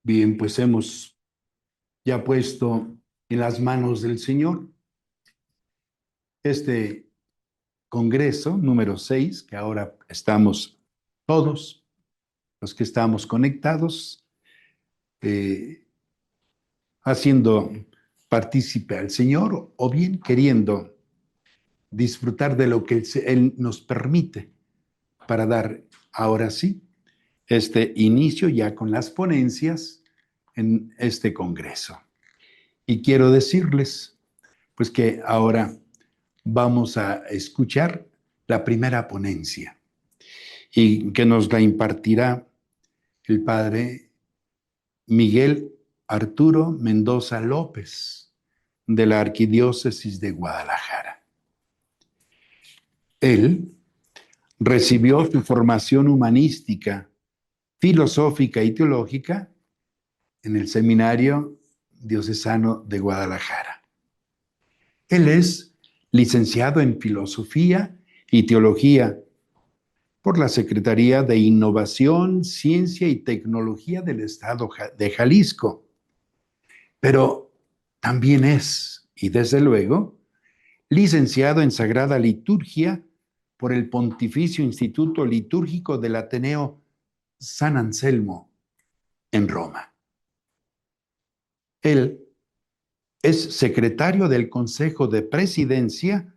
Bien, pues hemos ya puesto en las manos del Señor este Congreso número 6, que ahora estamos todos los que estamos conectados, eh, haciendo partícipe al Señor o bien queriendo disfrutar de lo que Él nos permite para dar ahora sí este inicio ya con las ponencias en este Congreso. Y quiero decirles, pues que ahora vamos a escuchar la primera ponencia y que nos la impartirá el padre Miguel Arturo Mendoza López de la Arquidiócesis de Guadalajara. Él recibió su formación humanística, filosófica y teológica en el Seminario Diocesano de Guadalajara. Él es licenciado en Filosofía y Teología por la Secretaría de Innovación, Ciencia y Tecnología del Estado de Jalisco. Pero también es, y desde luego, licenciado en Sagrada Liturgia por el Pontificio Instituto Litúrgico del Ateneo San Anselmo en Roma. Él es secretario del Consejo de Presidencia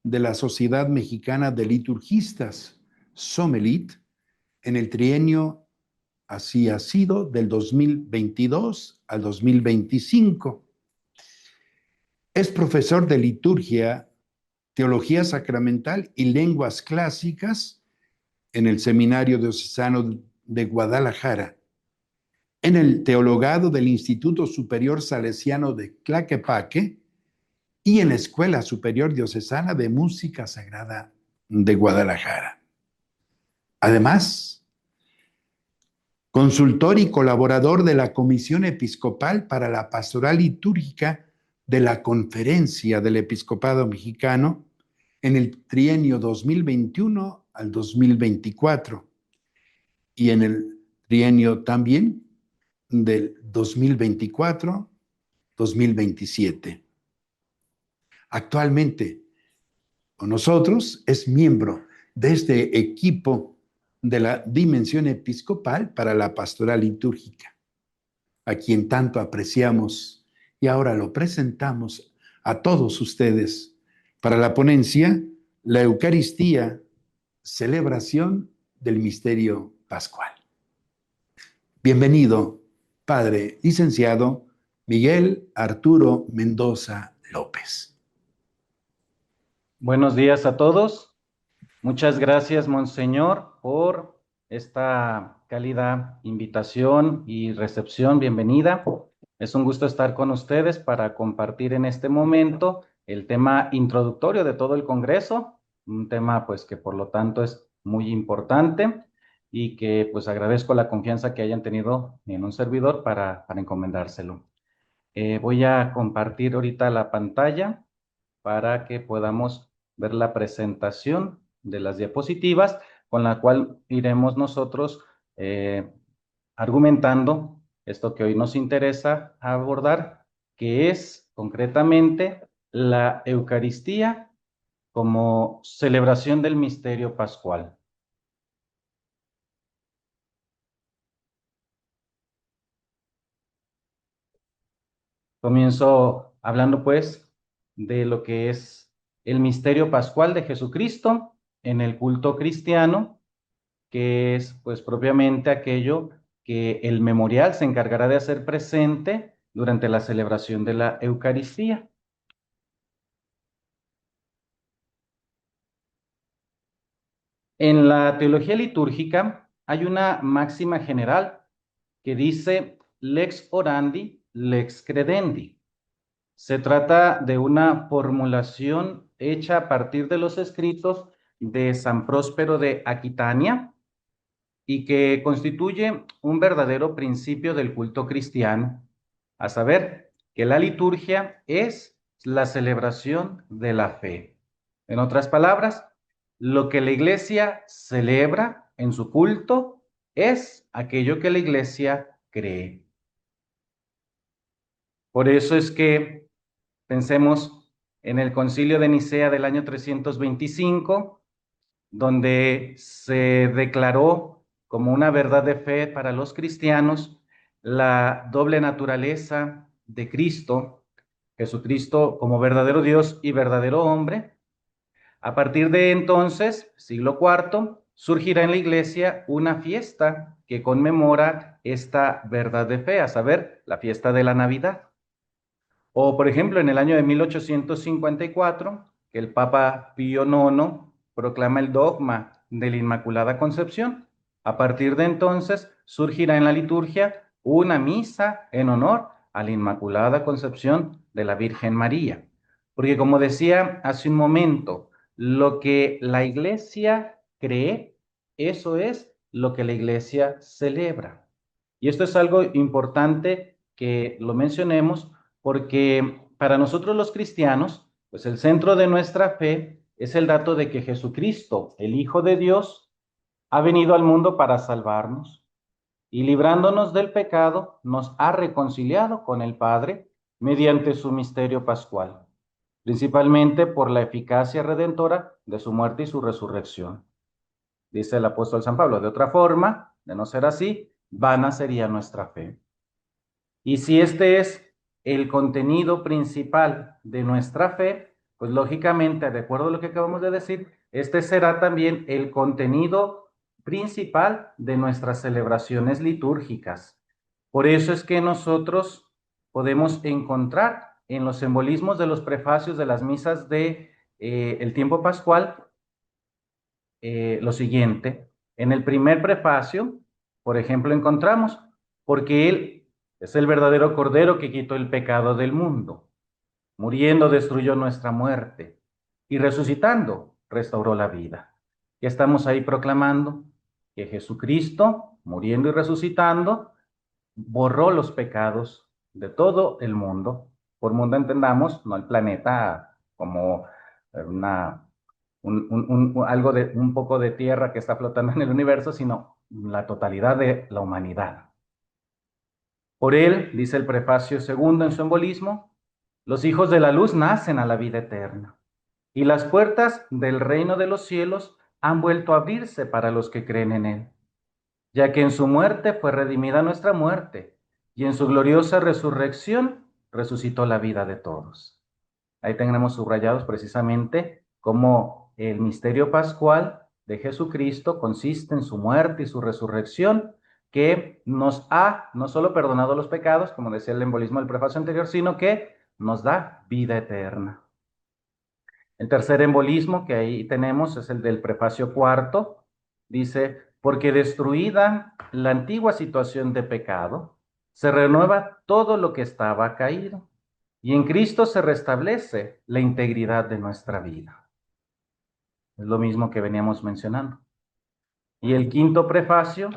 de la Sociedad Mexicana de Liturgistas, SOMELIT, en el trienio así ha sido del 2022 al 2025. Es profesor de liturgia, teología sacramental y lenguas clásicas en el Seminario Diocesano de Guadalajara, en el teologado del Instituto Superior Salesiano de Tlaquepaque y en la Escuela Superior Diocesana de Música Sagrada de Guadalajara. Además, consultor y colaborador de la Comisión Episcopal para la Pastoral Litúrgica de la Conferencia del Episcopado Mexicano en el trienio 2021 al 2024 y en el trienio también del 2024-2027. Actualmente, con nosotros es miembro de este equipo de la Dimensión Episcopal para la Pastoral Litúrgica, a quien tanto apreciamos y ahora lo presentamos a todos ustedes para la ponencia La Eucaristía, celebración del misterio pascual. Bienvenido, Padre Licenciado Miguel Arturo Mendoza López. Buenos días a todos. Muchas gracias, Monseñor, por esta cálida invitación y recepción. Bienvenida. Es un gusto estar con ustedes para compartir en este momento el tema introductorio de todo el Congreso, un tema pues que por lo tanto es muy importante y que pues agradezco la confianza que hayan tenido en un servidor para encomendárselo. Voy a compartir ahorita la pantalla para que podamos ver la presentación de las diapositivas con la cual iremos nosotros argumentando esto que hoy nos interesa abordar, que es concretamente la Eucaristía como celebración del misterio pascual. Comienzo hablando pues de lo que es el misterio pascual de Jesucristo en el culto cristiano, que es pues propiamente aquello que el memorial se encargará de hacer presente durante la celebración de la Eucaristía. En la teología litúrgica hay una máxima general que dice lex orandi, lex credendi. Se trata de una formulación hecha a partir de los escritos de San Próspero de Aquitania y que constituye un verdadero principio del culto cristiano, a saber, que la liturgia es la celebración de la fe. En otras palabras, lo que la Iglesia celebra en su culto es aquello que la Iglesia cree. Por eso es que pensemos en el Concilio de Nicea del año 325, donde se declaró como una verdad de fe para los cristianos la doble naturaleza de Cristo, Jesucristo como verdadero Dios y verdadero hombre. A partir de entonces, siglo IV, surgirá en la Iglesia una fiesta que conmemora esta verdad de fe, a saber, la fiesta de la Navidad. O, por ejemplo, en el año de 1854, que el Papa Pío IX proclama el dogma de la Inmaculada Concepción. A partir de entonces, surgirá en la liturgia una misa en honor a la Inmaculada Concepción de la Virgen María. Porque, como decía hace un momento, lo que la Iglesia cree, eso es lo que la Iglesia celebra. Y esto es algo importante que lo mencionemos porque para nosotros los cristianos, pues el centro de nuestra fe es el dato de que Jesucristo, el Hijo de Dios, ha venido al mundo para salvarnos y librándonos del pecado, nos ha reconciliado con el Padre mediante su misterio pascual, principalmente por la eficacia redentora de su muerte y su resurrección. Dice el apóstol San Pablo, de otra forma, de no ser así, vana sería nuestra fe. Y si este es el contenido principal de nuestra fe, pues lógicamente, de acuerdo a lo que acabamos de decir, este será también el contenido principal de nuestras celebraciones litúrgicas. Por eso es que nosotros podemos encontrar en los simbolismos de los prefacios de las misas de el tiempo pascual lo siguiente. En el primer prefacio, por ejemplo, encontramos, porque Él es el verdadero Cordero que quitó el pecado del mundo. Muriendo destruyó nuestra muerte y resucitando restauró la vida. ¿Qué estamos ahí proclamando? Que Jesucristo, muriendo y resucitando, borró los pecados de todo el mundo. Por mundo entendamos, no el planeta como una algo de un poco de tierra que está flotando en el universo, sino la totalidad de la humanidad. Por él, dice el prefacio segundo en su embolismo, los hijos de la luz nacen a la vida eterna, y las puertas del reino de los cielos han vuelto a abrirse para los que creen en él, ya que en su muerte fue redimida nuestra muerte, y en su gloriosa resurrección resucitó la vida de todos. Ahí tenemos subrayados precisamente cómo el misterio pascual de Jesucristo consiste en su muerte y su resurrección, que nos ha no solo perdonado los pecados, como decía el embolismo del prefacio anterior, sino que nos da vida eterna. El tercer embolismo que ahí tenemos es el del prefacio cuarto. Dice, porque destruida la antigua situación de pecado, se renueva todo lo que estaba caído y en Cristo se restablece la integridad de nuestra vida. Es lo mismo que veníamos mencionando. Y el quinto prefacio,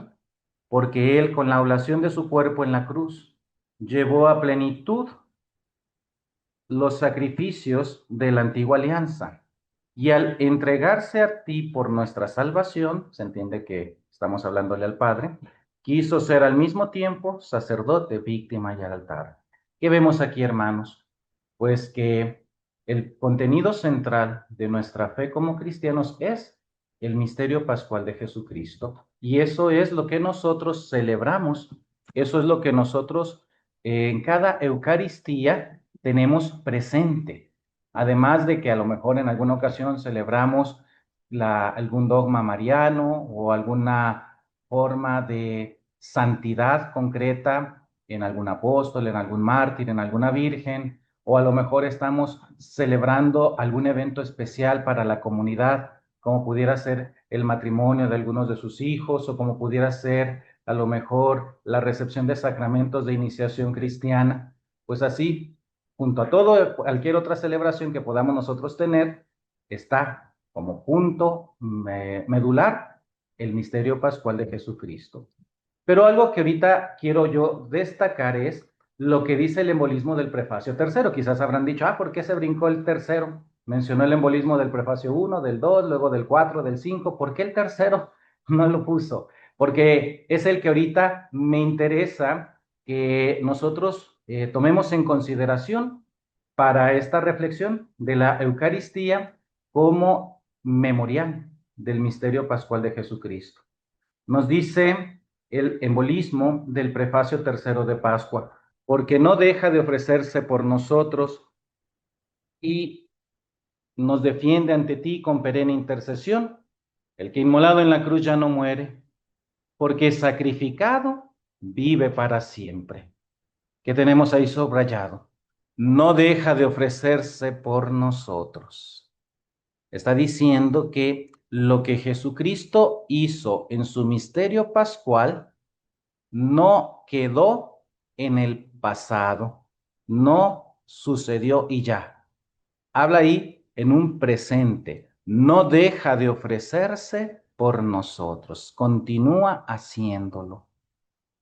porque Él con la oblación de su cuerpo en la cruz llevó a plenitud los sacrificios de la antigua alianza. Y al entregarse a ti por nuestra salvación, se entiende que estamos hablándole al Padre, quiso ser al mismo tiempo sacerdote, víctima y altar. ¿Qué vemos aquí, hermanos? Pues que el contenido central de nuestra fe como cristianos es el misterio pascual de Jesucristo. Y eso es lo que nosotros celebramos, eso es lo que nosotros en cada Eucaristía tenemos presente. Además de que a lo mejor en alguna ocasión celebramos algún dogma mariano o alguna forma de santidad concreta en algún apóstol, en algún mártir, en alguna virgen, o a lo mejor estamos celebrando algún evento especial para la comunidad, como pudiera ser el matrimonio de algunos de sus hijos, o como pudiera ser a lo mejor la recepción de sacramentos de iniciación cristiana. Pues así, junto a todo cualquier otra celebración que podamos nosotros tener, está como punto medular el misterio pascual de Jesucristo. Pero algo que ahorita quiero yo destacar es lo que dice el embolismo del prefacio tercero. Quizás habrán dicho, ¿por qué se brincó el tercero? Mencionó el embolismo del prefacio 1, del 2, luego del 4, del 5. ¿Por qué el tercero no lo puso? Porque es el que ahorita me interesa que nosotros tomemos en consideración para esta reflexión de la Eucaristía como memorial del misterio pascual de Jesucristo. Nos dice el embolismo del prefacio tercero de Pascua, porque no deja de ofrecerse por nosotros y nos defiende ante ti con perenne intercesión. El que inmolado en la cruz ya no muere, porque sacrificado vive para siempre. ¿Qué tenemos ahí subrayado? No deja de ofrecerse por nosotros. Está diciendo que lo que Jesucristo hizo en su misterio pascual no quedó en el pasado, no sucedió y ya. Habla ahí en un presente, no deja de ofrecerse por nosotros, continúa haciéndolo.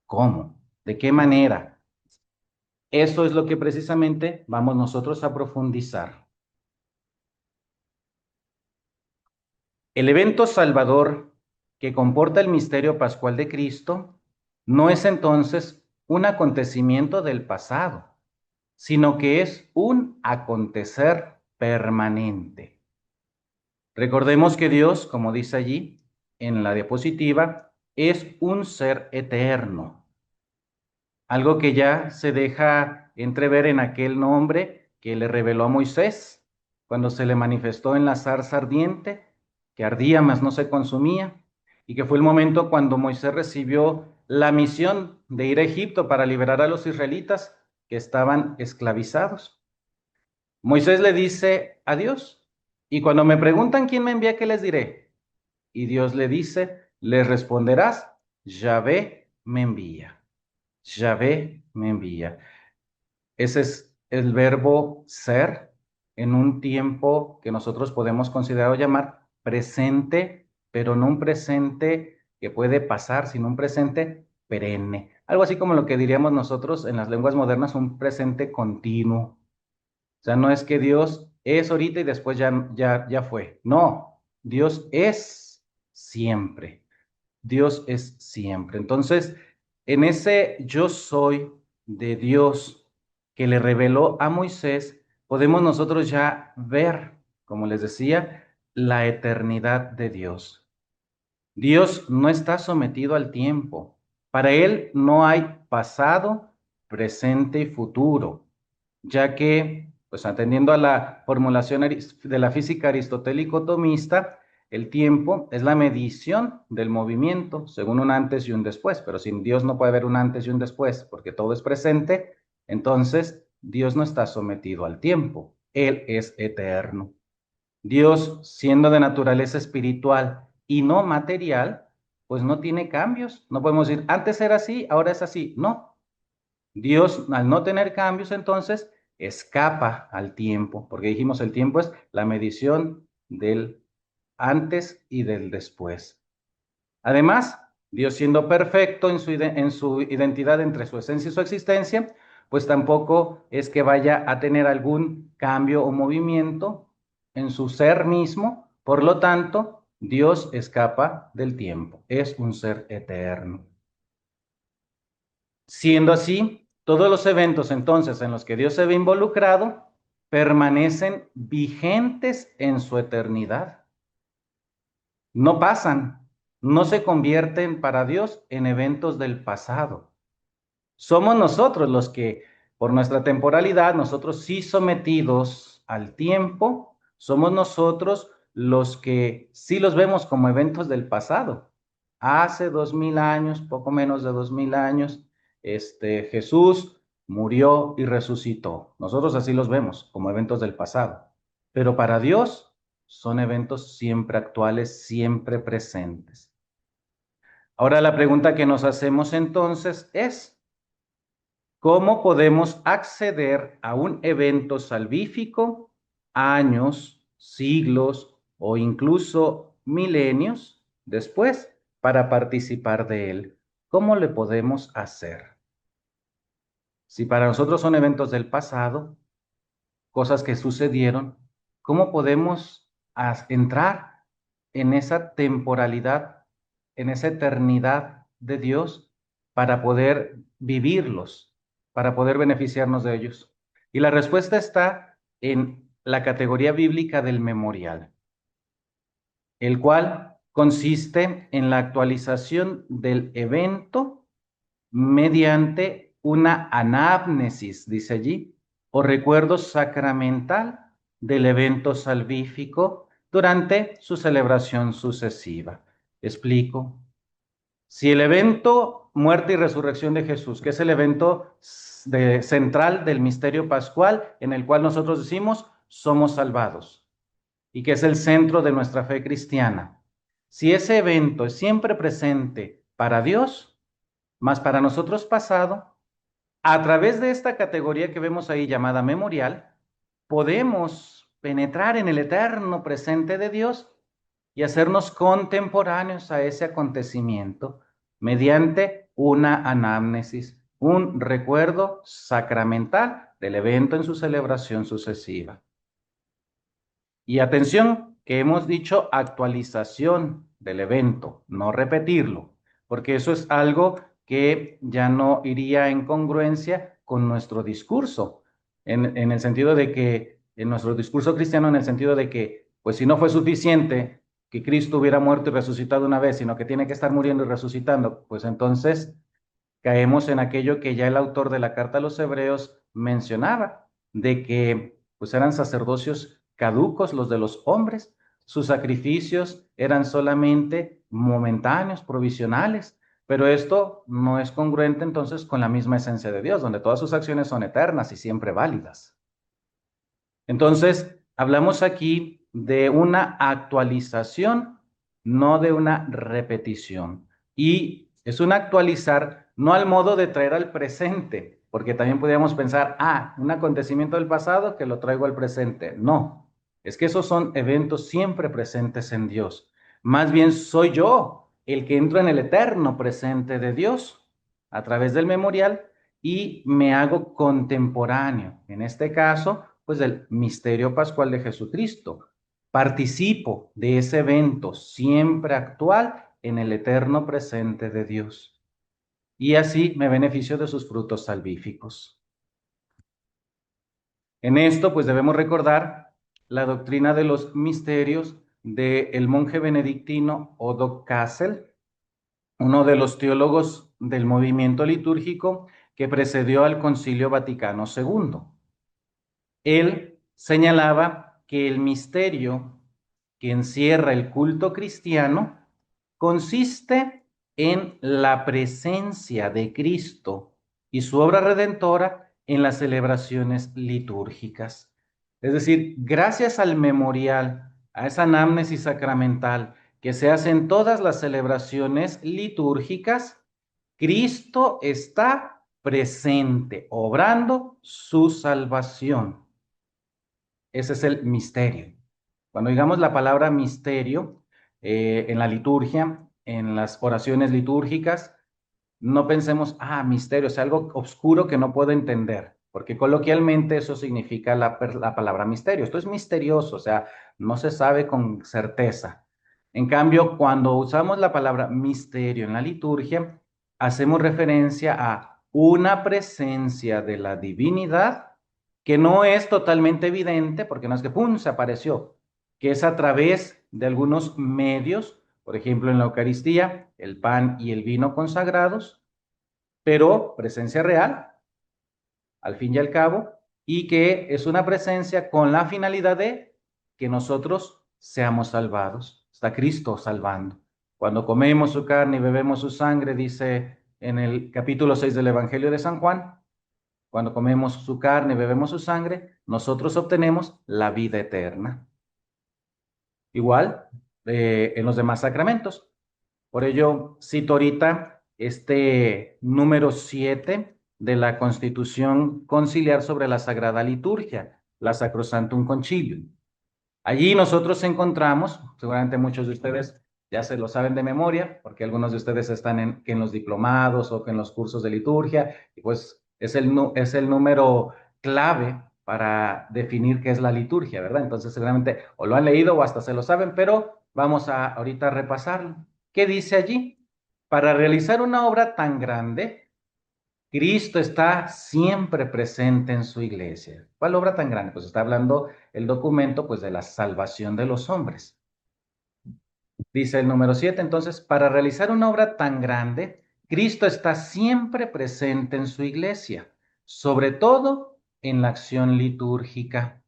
¿Cómo? ¿De qué manera? Eso es lo que precisamente vamos nosotros a profundizar. El evento salvador que comporta el misterio pascual de Cristo no es entonces un acontecimiento del pasado, sino que es un acontecer permanente. Recordemos que Dios, como dice allí en la diapositiva, es un ser eterno, algo que ya se deja entrever en aquel nombre que le reveló a Moisés cuando se le manifestó en la zarza ardiente, que ardía mas no se consumía, y que fue el momento cuando Moisés recibió la misión de ir a Egipto para liberar a los israelitas que estaban esclavizados. Moisés le dice a Dios, y cuando me preguntan quién me envía, ¿qué les diré? Y Dios le dice, les responderás, Yahvé me envía. Yahvé me envía. Ese es el verbo ser en un tiempo que nosotros podemos considerar o llamar presente, pero no un presente que puede pasar, sino un presente perenne. Algo así como lo que diríamos nosotros en las lenguas modernas, un presente continuo. O sea, no es que Dios es ahorita y después ya fue. No, Dios es siempre. Dios es siempre. Entonces, en ese yo soy de Dios que le reveló a Moisés, podemos nosotros ya ver, como les decía, la eternidad de Dios. Dios no está sometido al tiempo. Para Él no hay pasado, presente y futuro, ya que, pues atendiendo a la formulación de la física aristotélico-tomista, el tiempo es la medición del movimiento según un antes y un después, pero sin Dios no puede haber un antes y un después, porque todo es presente, entonces Dios no está sometido al tiempo, Él es eterno. Dios, siendo de naturaleza espiritual y no material, pues no tiene cambios. No podemos decir, antes era así, ahora es así. No. Dios, al no tener cambios, entonces, escapa al tiempo, porque dijimos, el tiempo es la medición del antes y del después. Además, Dios siendo perfecto en su identidad entre su esencia y su existencia, pues tampoco es que vaya a tener algún cambio o movimiento en su ser mismo. Por lo tanto, Dios escapa del tiempo, es un ser eterno. Siendo así, todos los eventos entonces en los que Dios se ve involucrado permanecen vigentes en su eternidad. No pasan, no se convierten para Dios en eventos del pasado. Somos nosotros los que, por nuestra temporalidad, nosotros sí sometidos al tiempo, somos nosotros los que sí los vemos como eventos del pasado. Hace 2000 años, poco menos de 2000 años, Jesús murió y resucitó. Nosotros así los vemos como eventos del pasado. Pero para Dios son eventos siempre actuales, siempre presentes. Ahora la pregunta que nos hacemos entonces es, ¿cómo podemos acceder a un evento salvífico años, siglos o incluso milenios después para participar de él. ¿Cómo le podemos hacer? Si para nosotros son eventos del pasado, cosas que sucedieron, ¿cómo podemos entrar en esa temporalidad, en esa eternidad de Dios para poder vivirlos, para poder beneficiarnos de ellos? Y la respuesta está en la categoría bíblica del memorial, el cual consiste en la actualización del evento mediante una anámnesis, dice allí, o recuerdo sacramental del evento salvífico durante su celebración sucesiva. Explico. Si el evento muerte y resurrección de Jesús, que es el evento central del misterio pascual, en el cual nosotros decimos somos salvados, y que es el centro de nuestra fe cristiana, si ese evento es siempre presente para Dios, más para nosotros pasado, a través de esta categoría que vemos ahí llamada memorial, podemos penetrar en el eterno presente de Dios y hacernos contemporáneos a ese acontecimiento mediante una anámnesis, un recuerdo sacramental del evento en su celebración sucesiva. Y atención, que hemos dicho actualización del evento, no repetirlo, porque eso es algo que ya no iría en congruencia con nuestro discurso, en el sentido de que, en nuestro discurso cristiano, en el sentido de que, pues si no fue suficiente que Cristo hubiera muerto y resucitado una vez, sino que tiene que estar muriendo y resucitando, pues entonces caemos en aquello que ya el autor de la carta a los Hebreos mencionaba, de que pues eran sacerdocios caducos los de los hombres, sus sacrificios eran solamente momentáneos, provisionales, pero esto no es congruente entonces con la misma esencia de Dios, donde todas sus acciones son eternas y siempre válidas. Entonces, hablamos aquí de una actualización, no de una repetición. Y es un actualizar no al modo de traer al presente, porque también podríamos pensar, un acontecimiento del pasado que lo traigo al presente. No, es que esos son eventos siempre presentes en Dios. Más bien soy yo el que entro en el eterno presente de Dios a través del memorial y me hago contemporáneo. En este caso, pues del misterio pascual de Jesucristo. Participo de ese evento siempre actual en el eterno presente de Dios. Y así me beneficio de sus frutos salvíficos. En esto, pues debemos recordar la doctrina de los misterios del monje benedictino Odo Kassel, uno de los teólogos del movimiento litúrgico que precedió al Concilio Vaticano II. Él señalaba que el misterio que encierra el culto cristiano consiste en la presencia de Cristo y su obra redentora en las celebraciones litúrgicas. Es decir, gracias al memorial, a esa anamnesis sacramental que se hace en todas las celebraciones litúrgicas, Cristo está presente, obrando su salvación. Ese es el misterio. Cuando digamos la palabra misterio en la liturgia, en las oraciones litúrgicas, no pensemos, misterio, es algo oscuro que no puedo entender, porque coloquialmente eso significa la palabra misterio. Esto es misterioso, o sea, no se sabe con certeza. En cambio, cuando usamos la palabra misterio en la liturgia, hacemos referencia a una presencia de la divinidad que no es totalmente evidente, porque no es que ¡pum! Se apareció, que es a través de algunos medios, por ejemplo, en la Eucaristía, el pan y el vino consagrados, pero presencia real, al fin y al cabo, y que es una presencia con la finalidad de que nosotros seamos salvados. Está Cristo salvando. Cuando comemos su carne y bebemos su sangre, dice en el capítulo 6 del Evangelio de San Juan, cuando comemos su carne y bebemos su sangre, nosotros obtenemos la vida eterna. Igual en los demás sacramentos. Por ello, cito ahorita este número 7 de la Constitución Conciliar sobre la Sagrada Liturgia, la Sacrosanctum Concilium. Allí nosotros encontramos, seguramente muchos de ustedes ya se lo saben de memoria, porque algunos de ustedes están que en los diplomados o que en los cursos de liturgia, y pues es es el número clave para definir qué es la liturgia, ¿verdad? Entonces seguramente o lo han leído o hasta se lo saben, pero vamos a ahorita a repasarlo. ¿Qué dice allí? Para realizar una obra tan grande, Cristo está siempre presente en su iglesia. ¿Cuál obra tan grande? Pues está hablando el documento pues de la salvación de los hombres. Dice el número 7, entonces, para realizar una obra tan grande, Cristo está siempre presente en su iglesia, sobre todo en la acción litúrgica.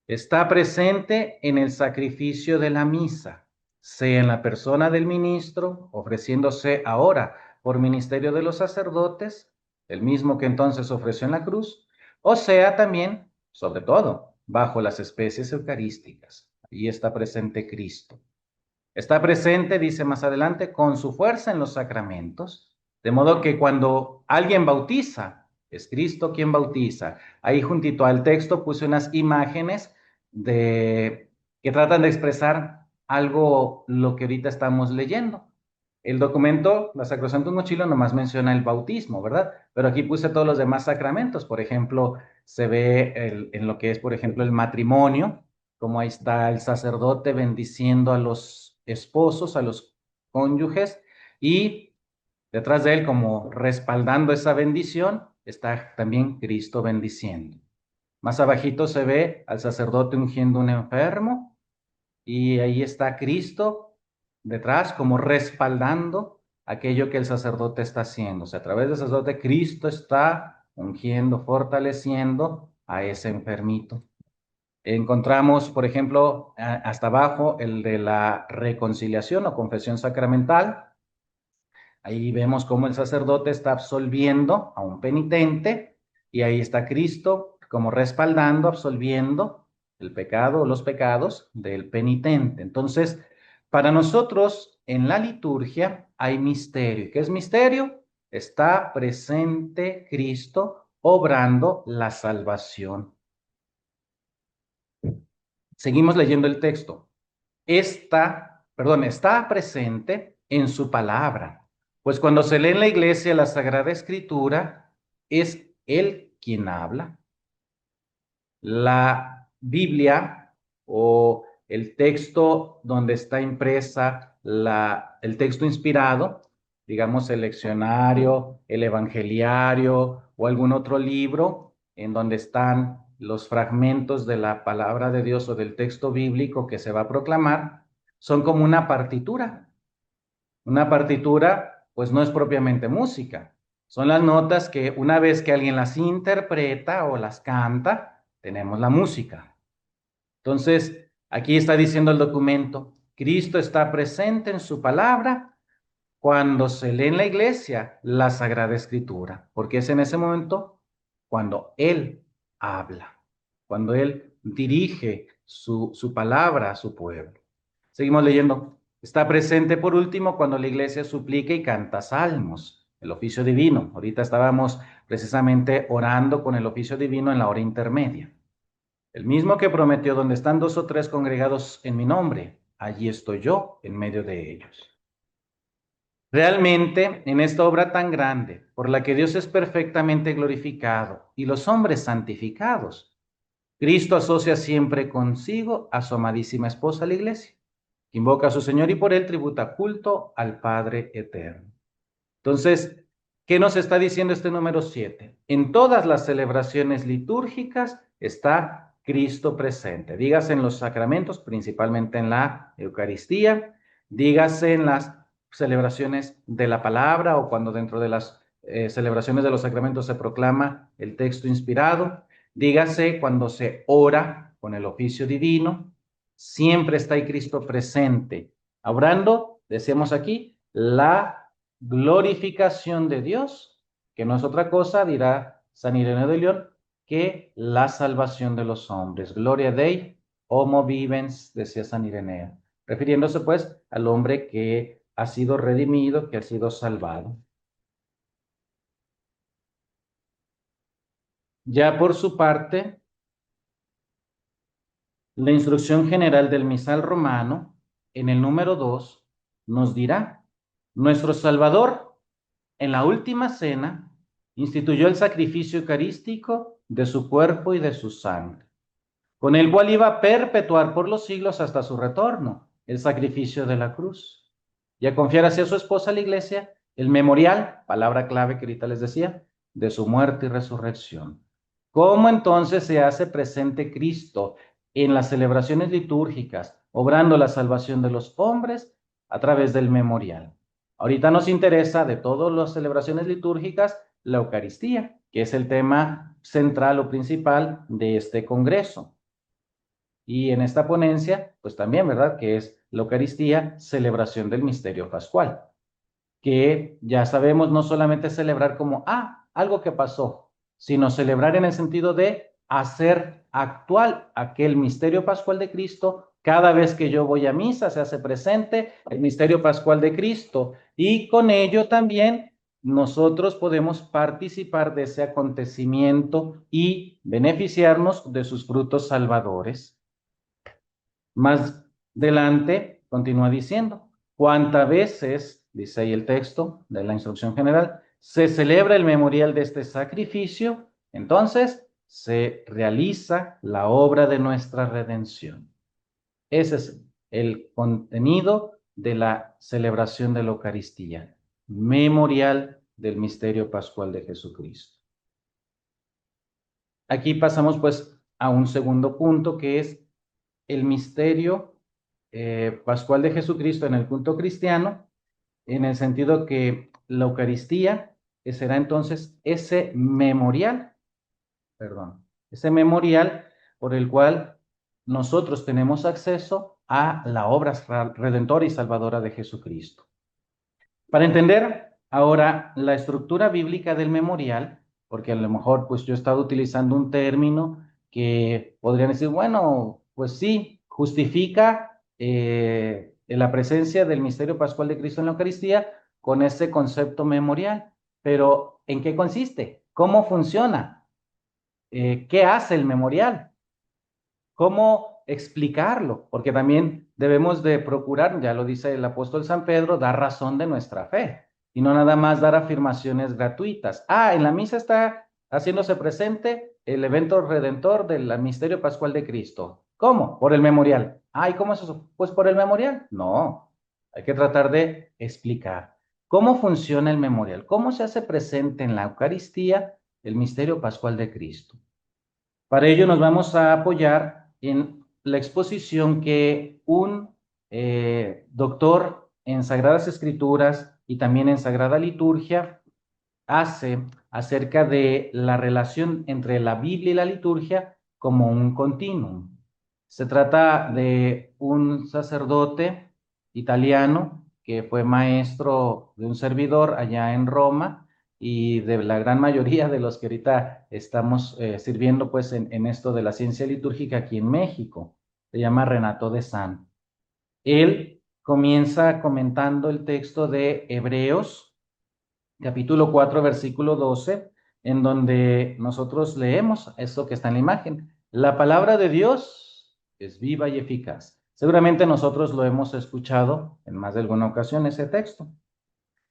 Está presente en el sacrificio de la misa, sea en la persona del ministro, ofreciéndose ahora por ministerio de los sacerdotes, el mismo que entonces ofreció en la cruz, o sea también, sobre todo, bajo las especies eucarísticas. Ahí está presente Cristo. Está presente, dice más adelante, con su fuerza en los sacramentos, de modo que cuando alguien bautiza, es Cristo quien bautiza. Ahí juntito al texto puse unas imágenes que tratan de expresar algo lo que ahorita estamos leyendo. El documento, la Sacrosantum Mochilo, nomás menciona el bautismo, ¿verdad? Pero aquí puse todos los demás sacramentos. Por ejemplo, se ve en lo que es, por ejemplo, el matrimonio, como ahí está el sacerdote bendiciendo a los esposos, a los cónyuges, y detrás de él, como respaldando esa bendición, está también Cristo bendiciendo. Más abajito se ve al sacerdote ungiendo un enfermo, y ahí está Cristo detrás, como respaldando aquello que el sacerdote está haciendo. O sea, a través del sacerdote, Cristo está ungiendo, fortaleciendo a ese enfermito. Encontramos, por ejemplo, hasta abajo el de la reconciliación o confesión sacramental. Ahí vemos cómo el sacerdote está absolviendo a un penitente y ahí está Cristo como respaldando, absolviendo el pecado o los pecados del penitente. Entonces, para nosotros en la liturgia hay misterio. ¿Qué es misterio? Está presente Cristo obrando la salvación. Seguimos leyendo el texto. Está presente en su palabra. Pues cuando se lee en la iglesia la Sagrada Escritura, es Él quien habla. La Biblia o el texto donde está impresa el texto inspirado, digamos el leccionario, el evangeliario o algún otro libro en donde están los fragmentos de la palabra de Dios o del texto bíblico que se va a proclamar, son como una partitura. Una partitura, pues no es propiamente música. Son las notas que una vez que alguien las interpreta o las canta, tenemos la música. Entonces, aquí está diciendo el documento, Cristo está presente en su palabra cuando se lee en la iglesia la Sagrada Escritura, porque es en ese momento cuando Él habla, cuando Él dirige su palabra a su pueblo. Seguimos leyendo. Está presente por último cuando la iglesia suplica y canta salmos, el oficio divino. Ahorita estábamos precisamente orando con el oficio divino en la hora intermedia. El mismo que prometió, donde están dos o tres congregados en mi nombre, allí estoy yo en medio de ellos. Realmente, en esta obra tan grande, por la que Dios es perfectamente glorificado y los hombres santificados, Cristo asocia siempre consigo a su amadísima esposa, la iglesia, que invoca a su Señor y por él tributa culto al Padre eterno. Entonces, ¿qué nos está diciendo este número 7? En todas las celebraciones litúrgicas está Cristo presente. Dígase en los sacramentos, principalmente en la Eucaristía, dígase en las celebraciones de la palabra o cuando dentro de las celebraciones de los sacramentos se proclama el texto inspirado, dígase cuando se ora con el oficio divino, siempre está ahí Cristo presente, obrando, decíamos aquí, la glorificación de Dios, que no es otra cosa, dirá San Ireneo de León, que la salvación de los hombres. Gloria Dei, homo vivens, decía San Ireneo, refiriéndose pues al hombre que ha sido redimido, que ha sido salvado. Ya por su parte, La instrucción general del misal romano, en el número 2, nos dirá: nuestro Salvador, en la última cena, instituyó el sacrificio eucarístico de su cuerpo y de su sangre, con el cual iba a perpetuar por los siglos hasta su retorno el sacrificio de la cruz, y a confiar hacia su esposa la iglesia el memorial, palabra clave que ahorita les decía, de su muerte y resurrección. ¿Cómo entonces se hace presente Cristo en las celebraciones litúrgicas, obrando la salvación de los hombres? A través del memorial. Ahorita nos interesa de todas las celebraciones litúrgicas la Eucaristía, que es el tema central o principal de este congreso. Y en esta ponencia, pues también, ¿verdad? Que es la Eucaristía, celebración del misterio pascual, que ya sabemos no solamente celebrar como, algo que pasó, sino celebrar en el sentido de hacer actual aquel misterio pascual de Cristo. Cada vez que yo voy a misa se hace presente el misterio pascual de Cristo, y con ello también nosotros podemos participar de ese acontecimiento y beneficiarnos de sus frutos salvadores. Más adelante continúa diciendo: cuántas veces, dice ahí el texto de la instrucción general, se celebra el memorial de este sacrificio, entonces se realiza la obra de nuestra redención. Ese es el contenido de la celebración de la Eucaristía, memorial del misterio pascual de Jesucristo. Aquí pasamos pues a un segundo punto, que es el misterio pascual de Jesucristo en el culto cristiano, en el sentido que la Eucaristía será entonces ese memorial por el cual nosotros tenemos acceso a la obra redentora y salvadora de Jesucristo. Para entender ahora la estructura bíblica del memorial, porque a lo mejor pues yo he estado utilizando un término que podrían decir, bueno, pues sí, justifica la presencia del misterio pascual de Cristo en la Eucaristía con ese concepto memorial, pero ¿en qué consiste? ¿Cómo funciona? ¿Qué hace el memorial? ¿Cómo explicarlo? Porque también debemos de procurar, ya lo dice el apóstol San Pedro, dar razón de nuestra fe y no nada más dar afirmaciones gratuitas. En la misa está haciéndose presente el evento redentor del misterio pascual de Cristo. ¿Cómo? Por el memorial. ¿Y cómo es eso? Pues por el memorial. No, hay que tratar de explicar cómo funciona el memorial, cómo se hace presente en la Eucaristía el misterio pascual de Cristo. Para ello nos vamos a apoyar en la exposición que un doctor en Sagradas Escrituras y también en Sagrada Liturgia hace acerca de la relación entre la Biblia y la liturgia como un continuum. Se trata de un sacerdote italiano que fue maestro de un servidor allá en Roma, y de la gran mayoría de los que ahorita estamos sirviendo pues en esto de la ciencia litúrgica aquí en México. Se llama Renato de San. Él comienza comentando el texto de Hebreos, capítulo 4, versículo 12, en donde nosotros leemos esto que está en la imagen. La palabra de Dios es viva y eficaz. Seguramente nosotros lo hemos escuchado en más de alguna ocasión ese texto.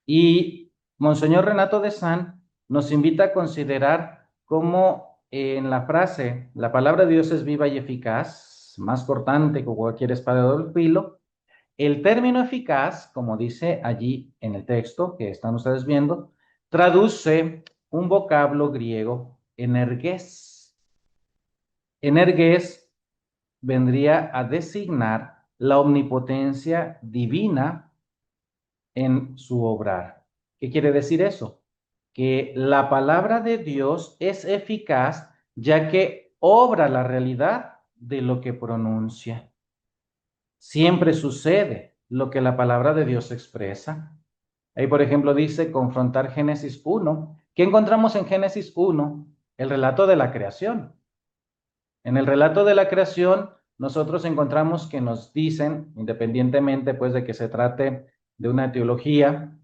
Y Monseñor Renato de San nos invita a considerar cómo en la frase, la palabra de Dios es viva y eficaz, más cortante que cualquier espada de doble filo, el término eficaz, como dice allí en el texto que están ustedes viendo, traduce un vocablo griego, energés. Energés vendría a designar la omnipotencia divina en su obrar. ¿Qué quiere decir eso? Que la palabra de Dios es eficaz ya que obra la realidad de lo que pronuncia. Siempre sucede lo que la palabra de Dios expresa. Ahí, por ejemplo, dice confrontar Génesis 1. ¿Qué encontramos en Génesis 1? El relato de la creación. En el relato de la creación, nosotros encontramos que nos dicen, independientemente pues de que se trate de una teología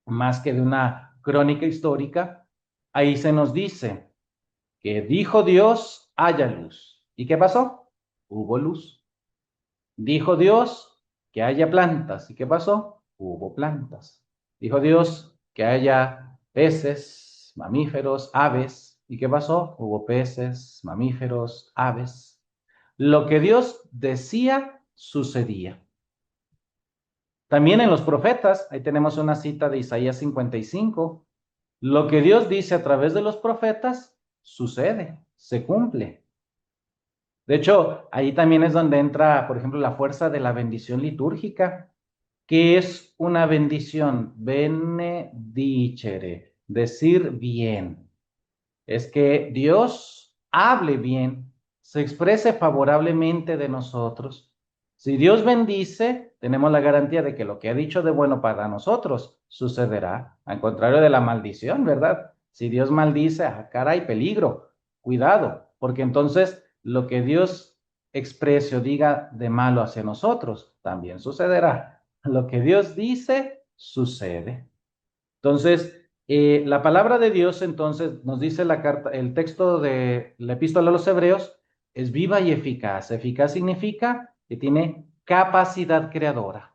más que de una crónica histórica, ahí se nos dice que dijo Dios, haya luz. ¿Y qué pasó? hubo luz. Dijo Dios que haya plantas. ¿Y qué pasó? Hubo plantas. Dijo Dios que haya peces, mamíferos, aves. ¿Y qué pasó? Hubo peces, mamíferos, aves. Lo que Dios decía, sucedía. También en los profetas, ahí tenemos una cita de Isaías 55. Lo que Dios dice a través de los profetas, sucede, se cumple. De hecho, ahí también es donde entra, por ejemplo, la fuerza de la bendición litúrgica, que es una bendición, benedicere, decir bien. Es que Dios hable bien, se exprese favorablemente de nosotros. Si Dios bendice, tenemos la garantía de que lo que ha dicho de bueno para nosotros sucederá, al contrario de la maldición, ¿verdad? Si Dios maldice, caray, peligro, cuidado, porque entonces lo que Dios exprese o diga de malo hacia nosotros también sucederá. Lo que Dios dice, sucede. Entonces, la palabra de Dios, entonces, nos dice la carta, el texto de la epístola a los Hebreos, es viva y eficaz. Eficaz significa que tiene capacidad creadora,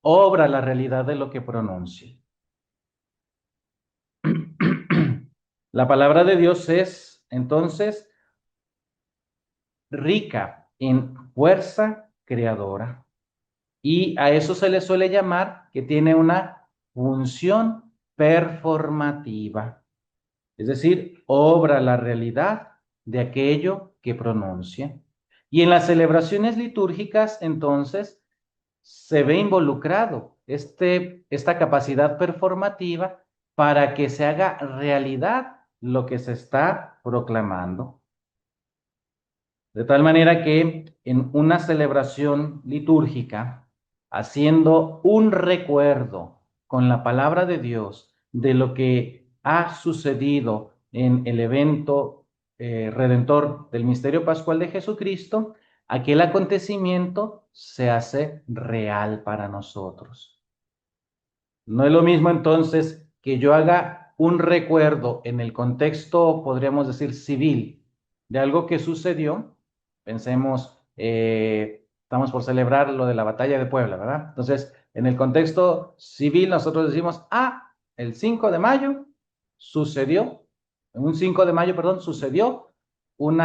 obra la realidad de lo que pronuncia. La palabra de Dios es, entonces, rica en fuerza creadora. Y a eso se le suele llamar que tiene una función performativa. Es decir, obra la realidad de aquello que pronuncia. Y en las celebraciones litúrgicas, entonces, se ve involucrado esta capacidad performativa para que se haga realidad lo que se está proclamando. De tal manera que en una celebración litúrgica, haciendo un recuerdo con la palabra de Dios de lo que ha sucedido en el evento redentor del misterio pascual de Jesucristo, aquel acontecimiento se hace real para nosotros. No es lo mismo entonces que yo haga un recuerdo en el contexto, podríamos decir, civil, de algo que sucedió. Pensemos, estamos por celebrar lo de la batalla de Puebla, ¿verdad? Entonces, en el contexto civil nosotros decimos, el 5 de mayo sucedió, un 5 de mayo, perdón, sucedió un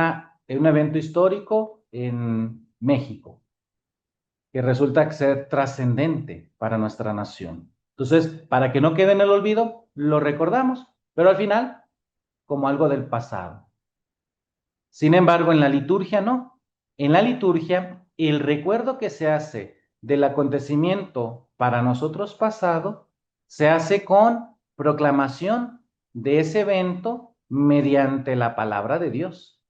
evento histórico en México que resulta ser trascendente para nuestra nación. Entonces, para que no quede en el olvido, lo recordamos, pero al final, como algo del pasado. Sin embargo, en la liturgia no. En la liturgia, el recuerdo que se hace del acontecimiento para nosotros pasado, se hace con proclamación de ese evento mediante la palabra de Dios.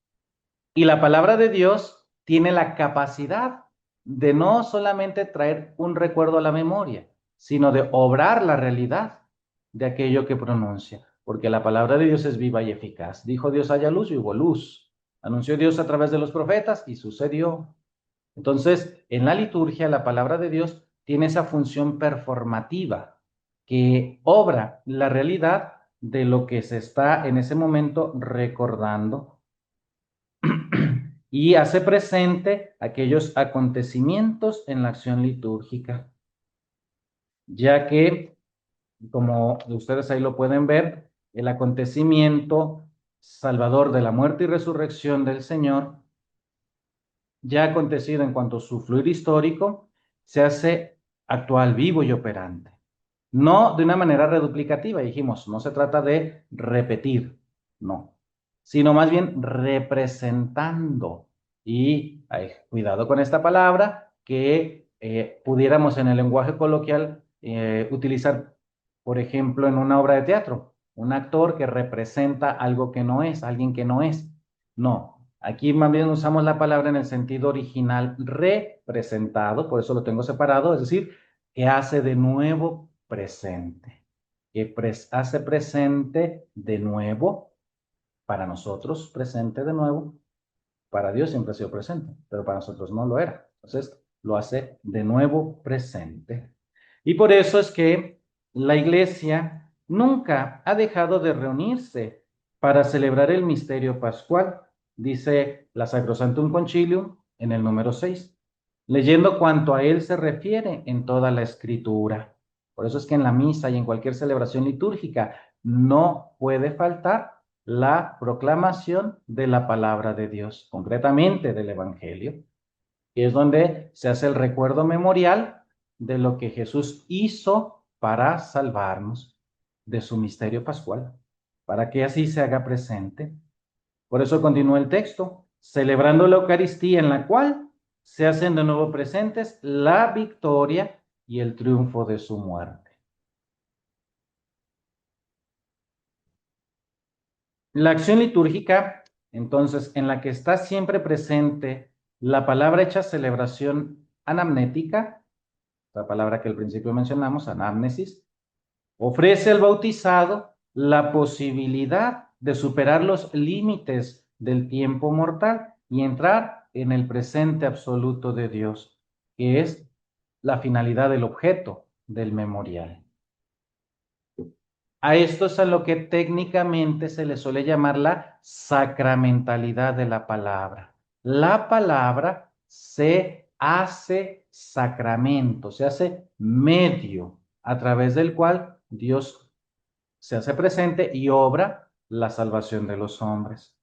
Y la palabra de Dios tiene la capacidad de no solamente traer un recuerdo a la memoria, sino de obrar la realidad de aquello que pronuncia. Porque la palabra de Dios es viva y eficaz. Dijo Dios haya luz y hubo luz. Anunció Dios a través de los profetas y sucedió. Entonces, en la liturgia, la palabra de Dios tiene esa función performativa que obra la realidad de lo que se está en ese momento recordando y hace presente aquellos acontecimientos en la acción litúrgica, ya que, como ustedes ahí lo pueden ver, el acontecimiento salvador de la muerte y resurrección del Señor, ya acontecido en cuanto a su fluir histórico, se hace actual, vivo y operante. No de una manera reduplicativa, dijimos, no se trata de repetir, no, sino más bien representando. Y cuidado con esta palabra que pudiéramos en el lenguaje coloquial utilizar, por ejemplo, en una obra de teatro, un actor que representa algo que no es, alguien que no es. No, aquí más bien usamos la palabra en el sentido original representado, por eso lo tengo separado, es decir, que hace de nuevo presente, que hace presente de nuevo, para nosotros presente de nuevo, para Dios siempre ha sido presente, pero para nosotros no lo era. Entonces, lo hace de nuevo presente. Y por eso es que la iglesia nunca ha dejado de reunirse para celebrar el misterio pascual. Dice la Sacrosanctum Concilium en el número 6, leyendo cuanto a él se refiere en toda la escritura. Por eso es que en la misa y en cualquier celebración litúrgica no puede faltar la proclamación de la palabra de Dios, concretamente del Evangelio, que es donde se hace el recuerdo memorial de lo que Jesús hizo para salvarnos, de su misterio pascual, para que así se haga presente. Por eso continúa el texto, celebrando la Eucaristía en la cual se hacen de nuevo presentes la victoria y el triunfo de su muerte. La acción litúrgica, entonces, en la que está siempre presente la palabra hecha celebración anamnética, la palabra que al principio mencionamos, anamnesis, ofrece al bautizado la posibilidad de superar los límites del tiempo mortal y entrar en el presente absoluto de Dios, que es la finalidad del objeto del memorial. A esto es a lo que técnicamente se le suele llamar la sacramentalidad de la palabra. La palabra se hace sacramento, se hace medio a través del cual Dios se hace presente y obra la salvación de los hombres.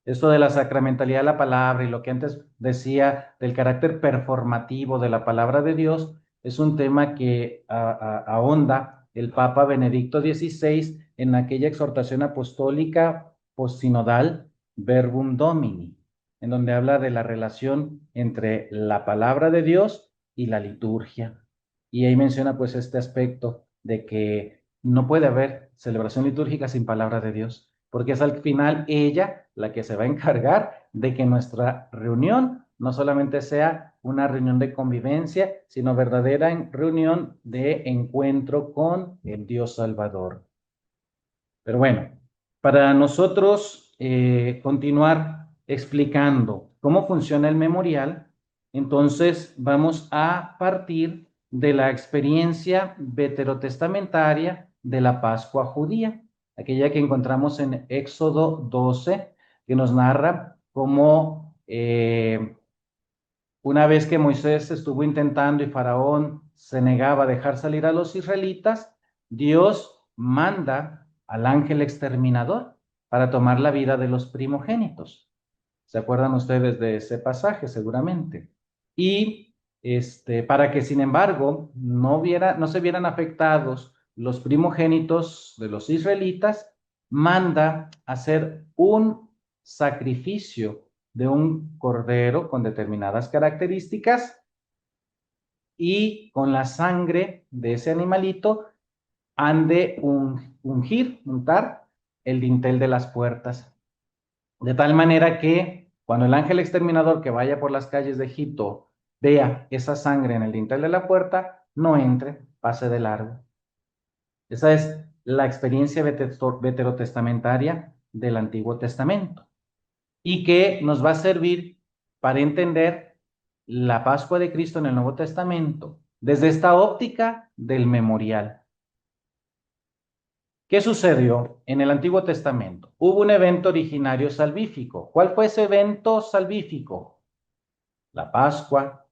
Esto de la sacramentalidad de la palabra y lo que antes decía del carácter performativo de la palabra de Dios es un tema que ahonda el Papa Benedicto XVI en aquella exhortación apostólica postsinodal Verbum Domini, en donde habla de la relación entre la palabra de Dios y la liturgia. Y ahí menciona pues este aspecto de que no puede haber celebración litúrgica sin palabra de Dios, porque es al final ella la que se va a encargar de que nuestra reunión no solamente sea una reunión de convivencia, sino verdadera reunión de encuentro con el Dios Salvador. Pero bueno, para nosotros continuar explicando cómo funciona el memorial, entonces vamos a partir de la experiencia veterotestamentaria de la Pascua judía, aquella que encontramos en Éxodo 12, que nos narra cómo una vez que Moisés estuvo intentando y Faraón se negaba a dejar salir a los israelitas, Dios manda al ángel exterminador para tomar la vida de los primogénitos. ¿Se acuerdan ustedes de ese pasaje? Seguramente. Y para que, sin embargo, no se vieran afectados los primogénitos de los israelitas, manda hacer un sacrificio de un cordero con determinadas características y con la sangre de ese animalito han de untar el dintel de las puertas. De tal manera que cuando el ángel exterminador que vaya por las calles de Egipto vea esa sangre en el dintel de la puerta, no entre, pase de largo. Esa es la experiencia veterotestamentaria del Antiguo Testamento y que nos va a servir para entender la Pascua de Cristo en el Nuevo Testamento desde esta óptica del memorial. ¿Qué sucedió en el Antiguo Testamento? Hubo un evento originario salvífico. ¿Cuál fue ese evento salvífico? La Pascua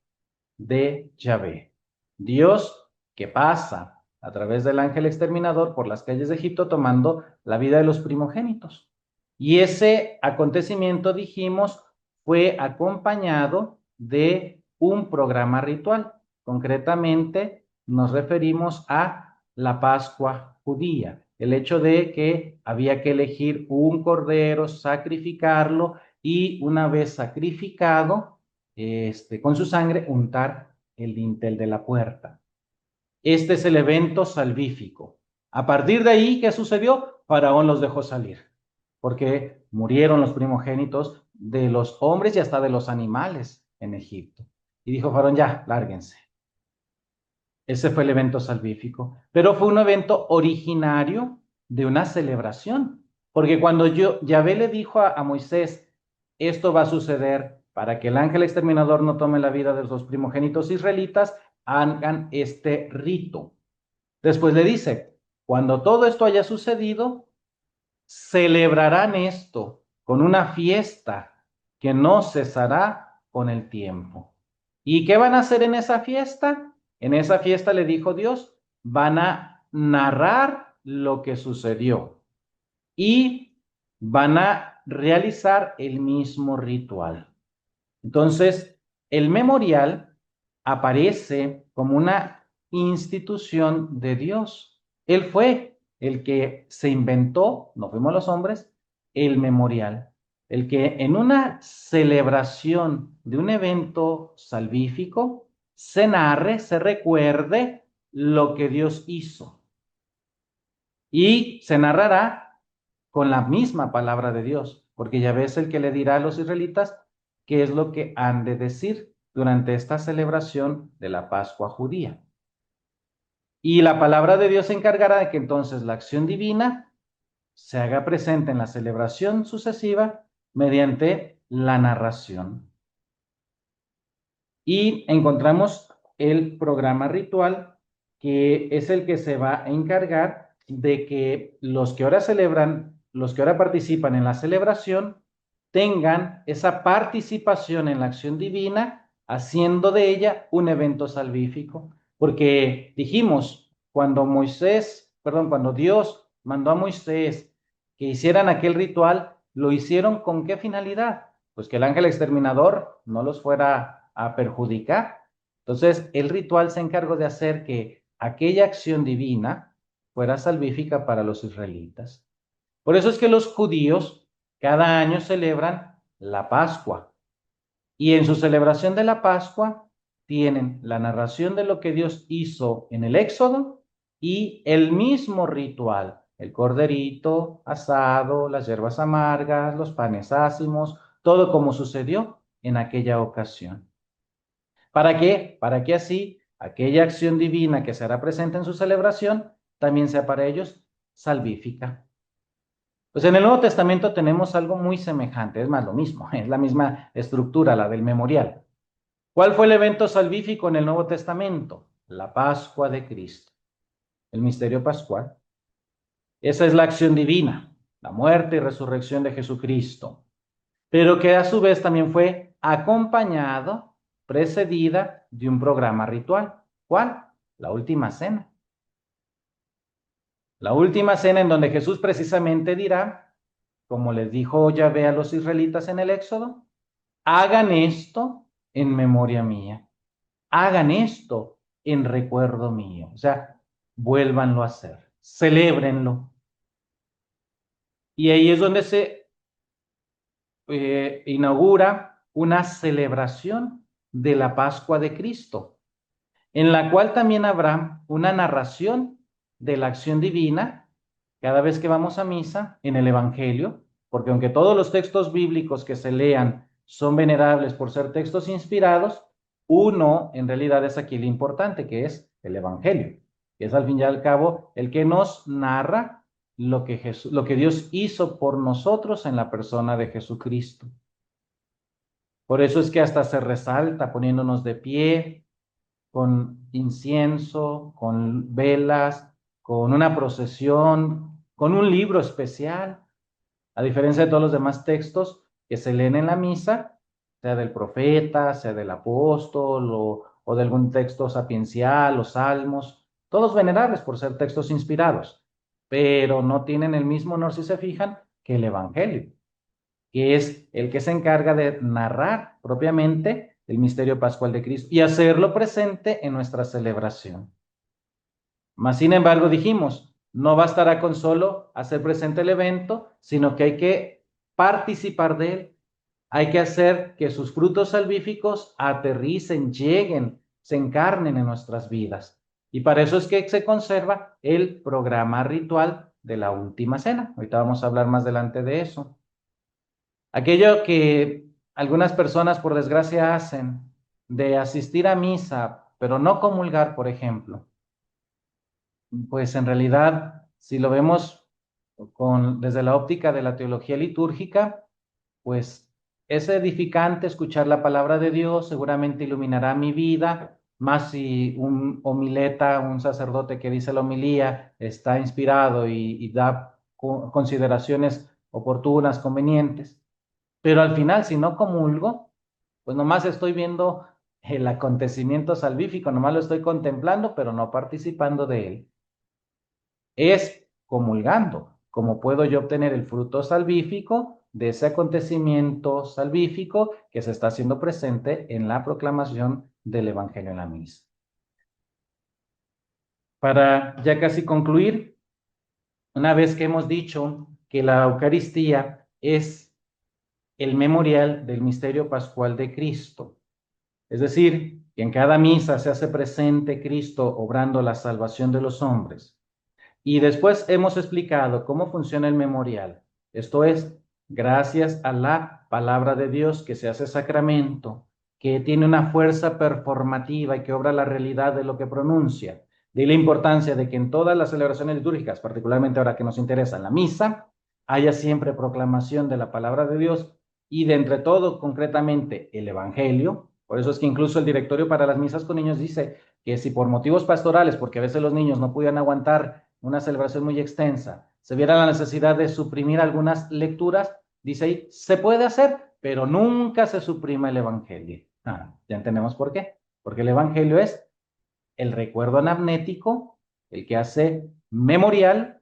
de Yahvé. Dios que pasa a través del ángel exterminador por las calles de Egipto tomando la vida de los primogénitos. Y ese acontecimiento, dijimos, fue acompañado de un programa ritual. Concretamente, nos referimos a la Pascua judía, el hecho de que había que elegir un cordero, sacrificarlo y una vez sacrificado, con su sangre, untar el dintel de la puerta. Este es el evento salvífico. A partir de ahí, ¿qué sucedió? Faraón los dejó salir, porque murieron los primogénitos de los hombres y hasta de los animales en Egipto. Y dijo Faraón, ya, lárguense. Ese fue el evento salvífico, pero fue un evento originario de una celebración, porque cuando Yahvé le dijo a Moisés, esto va a suceder para que el ángel exterminador no tome la vida de los primogénitos israelitas, hagan este rito. Después le dice, cuando todo esto haya sucedido, celebrarán esto con una fiesta que no cesará con el tiempo. ¿Y qué van a hacer en esa fiesta? En esa fiesta le dijo Dios, van a narrar lo que sucedió y van a realizar el mismo ritual. Entonces, el memorial aparece como una institución de Dios. Él fue el que se inventó, no fuimos los hombres, el memorial. El que en una celebración de un evento salvífico se narre, se recuerde lo que Dios hizo. Y se narrará con la misma palabra de Dios, porque ya ves el que le dirá a los israelitas qué es lo que han de decir durante esta celebración de la Pascua judía. Y la palabra de Dios se encargará de que entonces la acción divina se haga presente en la celebración sucesiva mediante la narración. Y encontramos el programa ritual, que es el que se va a encargar de que los que ahora celebran, los que ahora participan en la celebración, tengan esa participación en la acción divina, haciendo de ella un evento salvífico. Porque dijimos, cuando Dios mandó a Moisés que hicieran aquel ritual, ¿lo hicieron con qué finalidad? Pues que el ángel exterminador no los fuera a perjudicar. Entonces, el ritual se encargó de hacer que aquella acción divina fuera salvífica para los israelitas. Por eso es que los judíos cada año celebran la Pascua. Y en su celebración de la Pascua tienen la narración de lo que Dios hizo en el Éxodo y el mismo ritual, el corderito asado, las hierbas amargas, los panes ácimos, todo como sucedió en aquella ocasión. ¿Para qué? Para que así aquella acción divina que se hará presente en su celebración también sea para ellos salvífica. Pues en el Nuevo Testamento tenemos algo muy semejante, es más lo mismo, es la misma estructura, la del memorial. ¿Cuál fue el evento salvífico en el Nuevo Testamento? La Pascua de Cristo, el misterio pascual. Esa es la acción divina, la muerte y resurrección de Jesucristo, pero que a su vez también fue acompañado, precedida de un programa ritual. ¿Cuál? La última cena. La última cena en donde Jesús precisamente dirá, como les dijo Yahvé a los israelitas en el Éxodo, hagan esto en memoria mía, hagan esto en recuerdo mío. O sea, vuélvanlo a hacer, celébrenlo. Y ahí es donde se inaugura una celebración de la Pascua de Cristo, en la cual también habrá una narración de la acción divina cada vez que vamos a misa en el Evangelio, porque aunque todos los textos bíblicos que se lean son venerables por ser textos inspirados, uno en realidad es aquí lo importante, que es el Evangelio, que es al fin y al cabo el que nos narra lo que Dios hizo por nosotros en la persona de Jesucristo. Por eso es que hasta se resalta poniéndonos de pie, con incienso, con velas, con una procesión, con un libro especial, a diferencia de todos los demás textos que se leen en la misa, sea del profeta, sea del apóstol o de algún texto sapiencial, los salmos, todos venerables por ser textos inspirados, pero no tienen el mismo honor, si se fijan, que el Evangelio, que es el que se encarga de narrar propiamente el misterio pascual de Cristo y hacerlo presente en nuestra celebración. Mas, sin embargo, dijimos, no bastará con solo hacer presente el evento, sino que hay que participar de él. Hay que hacer que sus frutos salvíficos aterricen, lleguen, se encarnen en nuestras vidas. Y para eso es que se conserva el programa ritual de la última cena. Ahorita vamos a hablar más adelante de eso. Aquello que algunas personas, por desgracia, hacen de asistir a misa, pero no comulgar, por ejemplo, pues en realidad, si lo vemos desde la óptica de la teología litúrgica, pues es edificante escuchar la palabra de Dios, seguramente iluminará mi vida, más si un homileta, un sacerdote que dice la homilía, está inspirado y da consideraciones oportunas, convenientes. Pero al final, si no comulgo, pues nomás estoy viendo el acontecimiento salvífico, nomás lo estoy contemplando, pero no participando de él. Es comulgando, como puedo yo obtener el fruto salvífico de ese acontecimiento salvífico que se está haciendo presente en la proclamación del Evangelio en la misa. Para ya casi concluir, una vez que hemos dicho que la Eucaristía es el memorial del misterio pascual de Cristo, es decir, que en cada misa se hace presente Cristo obrando la salvación de los hombres. Y después hemos explicado cómo funciona el memorial. Esto es, gracias a la palabra de Dios que se hace sacramento, que tiene una fuerza performativa y que obra la realidad de lo que pronuncia. De la importancia de que en todas las celebraciones litúrgicas, particularmente ahora que nos interesa la misa, haya siempre proclamación de la palabra de Dios y de entre todo, concretamente, el Evangelio. Por eso es que incluso el directorio para las misas con niños dice que si por motivos pastorales, porque a veces los niños no pudieran aguantar una celebración muy extensa, se viera la necesidad de suprimir algunas lecturas, dice ahí, se puede hacer, pero nunca se suprime el Evangelio. Ya entendemos por qué. Porque el Evangelio es el recuerdo anamnético, el que hace memorial